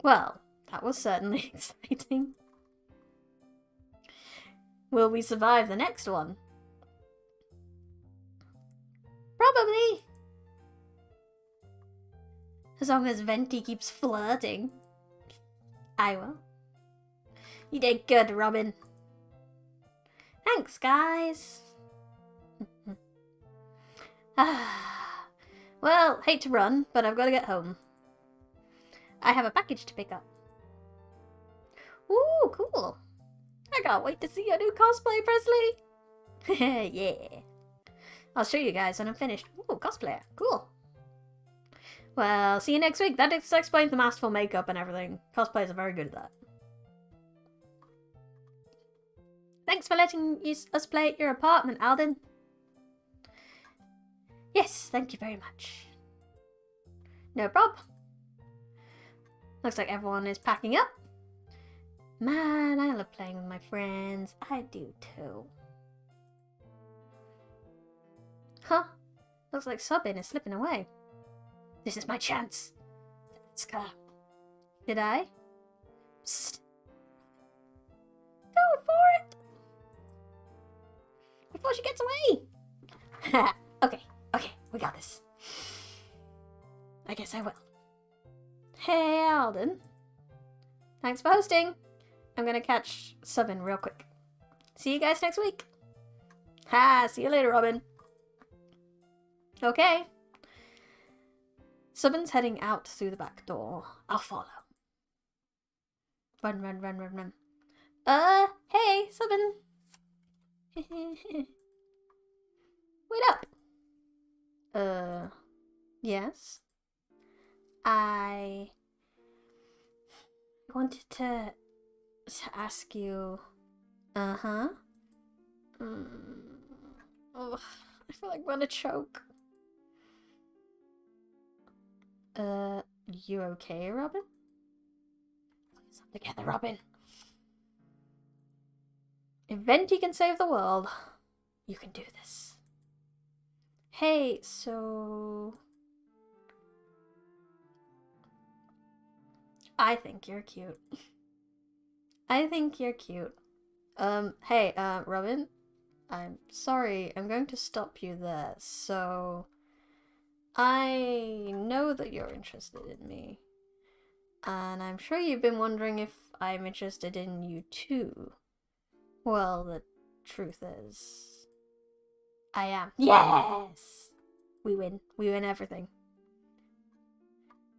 Well, that was certainly exciting. Will we survive the next one? Probably. As long as Venti keeps flirting. I will. You did good, Robin. Thanks, guys. Well, hate to run, but I've got to get home. I have a package to pick up. Ooh, cool. I can't wait to see your new cosplay, Presley. Yeah. I'll show you guys when I'm finished. Ooh, cosplayer. Cool. Well, see you next week. That explains the masterful makeup and everything. Cosplayers are very good at that. Thanks for letting us play at your apartment, Alden. Yes, thank you very much. No prob. Looks like everyone is packing up. Man, I love playing with my friends. I do too. Huh? Looks like Subin is slipping away. This is my chance. Let's go. Did I? Psst. Go for it! Before she gets away! Okay, we got this. I guess I will. Hey, Alden. Thanks for hosting. I'm gonna catch Subin real quick. See you guys next week. Ha, see you later, Robin. Okay. Subin's heading out through the back door. I'll follow. Run, run, run, run, run. Hey, Subin. Wait up. Yes? I wanted to ask you... Uh-huh. Oh, I feel like I'm gonna choke. You okay, Robin? Put yourself together, Robin. If Venti can save the world, you can do this. Hey, so... I think you're cute. I think you're cute. Hey, Robin, I'm sorry, I'm going to stop you there, so... I know that you're interested in me, and I'm sure you've been wondering if I'm interested in you too. Well, the truth is... I am. Yes! We win. We win everything.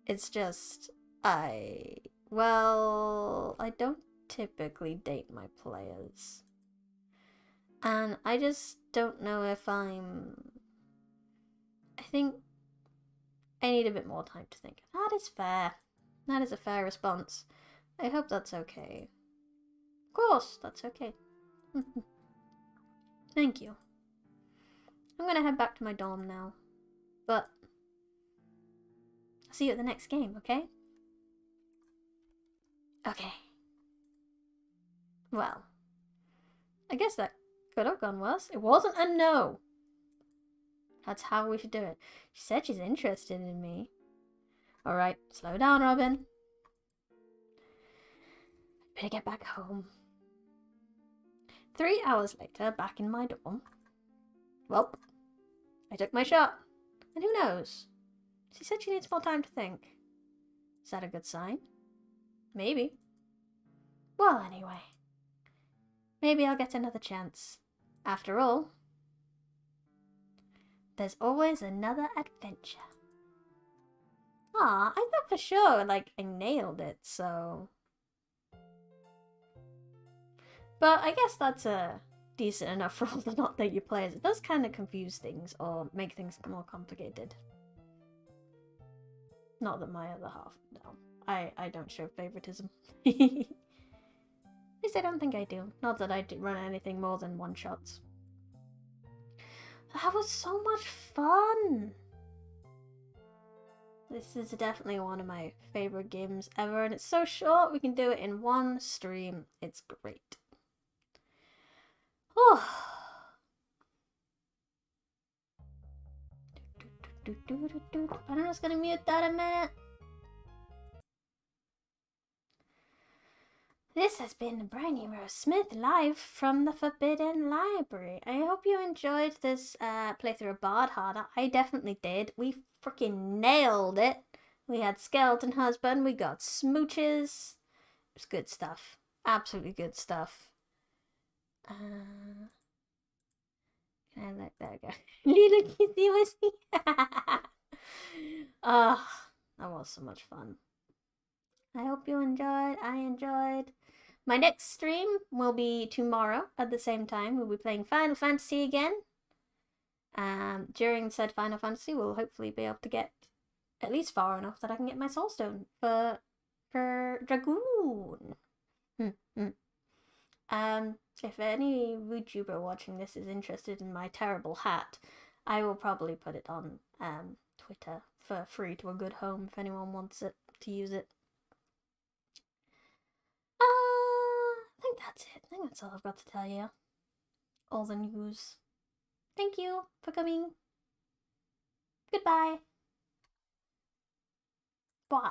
It's just... Well, I don't typically date my players. And I just don't know if I think I need a bit more time to think. That is fair. That is a fair response. I hope that's okay. Of course, that's okay. Thank you. I'm gonna head back to my dorm now. But I'll see you at the next game, okay? Okay. Well, I guess that could have gone worse. It wasn't a no. That's how we should do it. She said she's interested in me. Alright, slow down, Robin. Better get back home. 3 hours later, back in my dorm. Well, I took my shot. And who knows? She said she needs more time to think. Is that a good sign? Maybe. Well, anyway. Maybe I'll get another chance. After all, there's always another adventure. Aw, I thought for sure, like, I nailed it, so... But I guess that's a decent enough rule to not date your players. It does kind of confuse things or make things more complicated. Not that my other half, no. I don't show favoritism. At least I don't think I do. Not that I run anything more than one-shots. That was so much fun! This is definitely one of my favorite games ever, and it's so short we can do it in one stream. It's great. Oh. I'm just gonna mute that a minute. This has been Briny Rose Smith live from the Forbidden Library. I hope you enjoyed this playthrough of Bard Harder. I definitely did. We freaking nailed it. We had Skeleton Husband, we got smooches. It was good stuff. Absolutely good stuff. Can I let that go? Little kissy wissy. Oh, that was so much fun. I hope you enjoyed. I enjoyed. My next stream will be tomorrow at the same time. We'll be playing Final Fantasy again. During said Final Fantasy, we'll hopefully be able to get at least far enough that I can get my Soul Stone for Dragoon. If any YouTuber watching this is interested in my terrible hat, I will probably put it on Twitter for free to a good home if anyone wants it to use it. I think that's it. I think that's all I've got to tell you. All the news. Thank you for coming. Goodbye. Bye.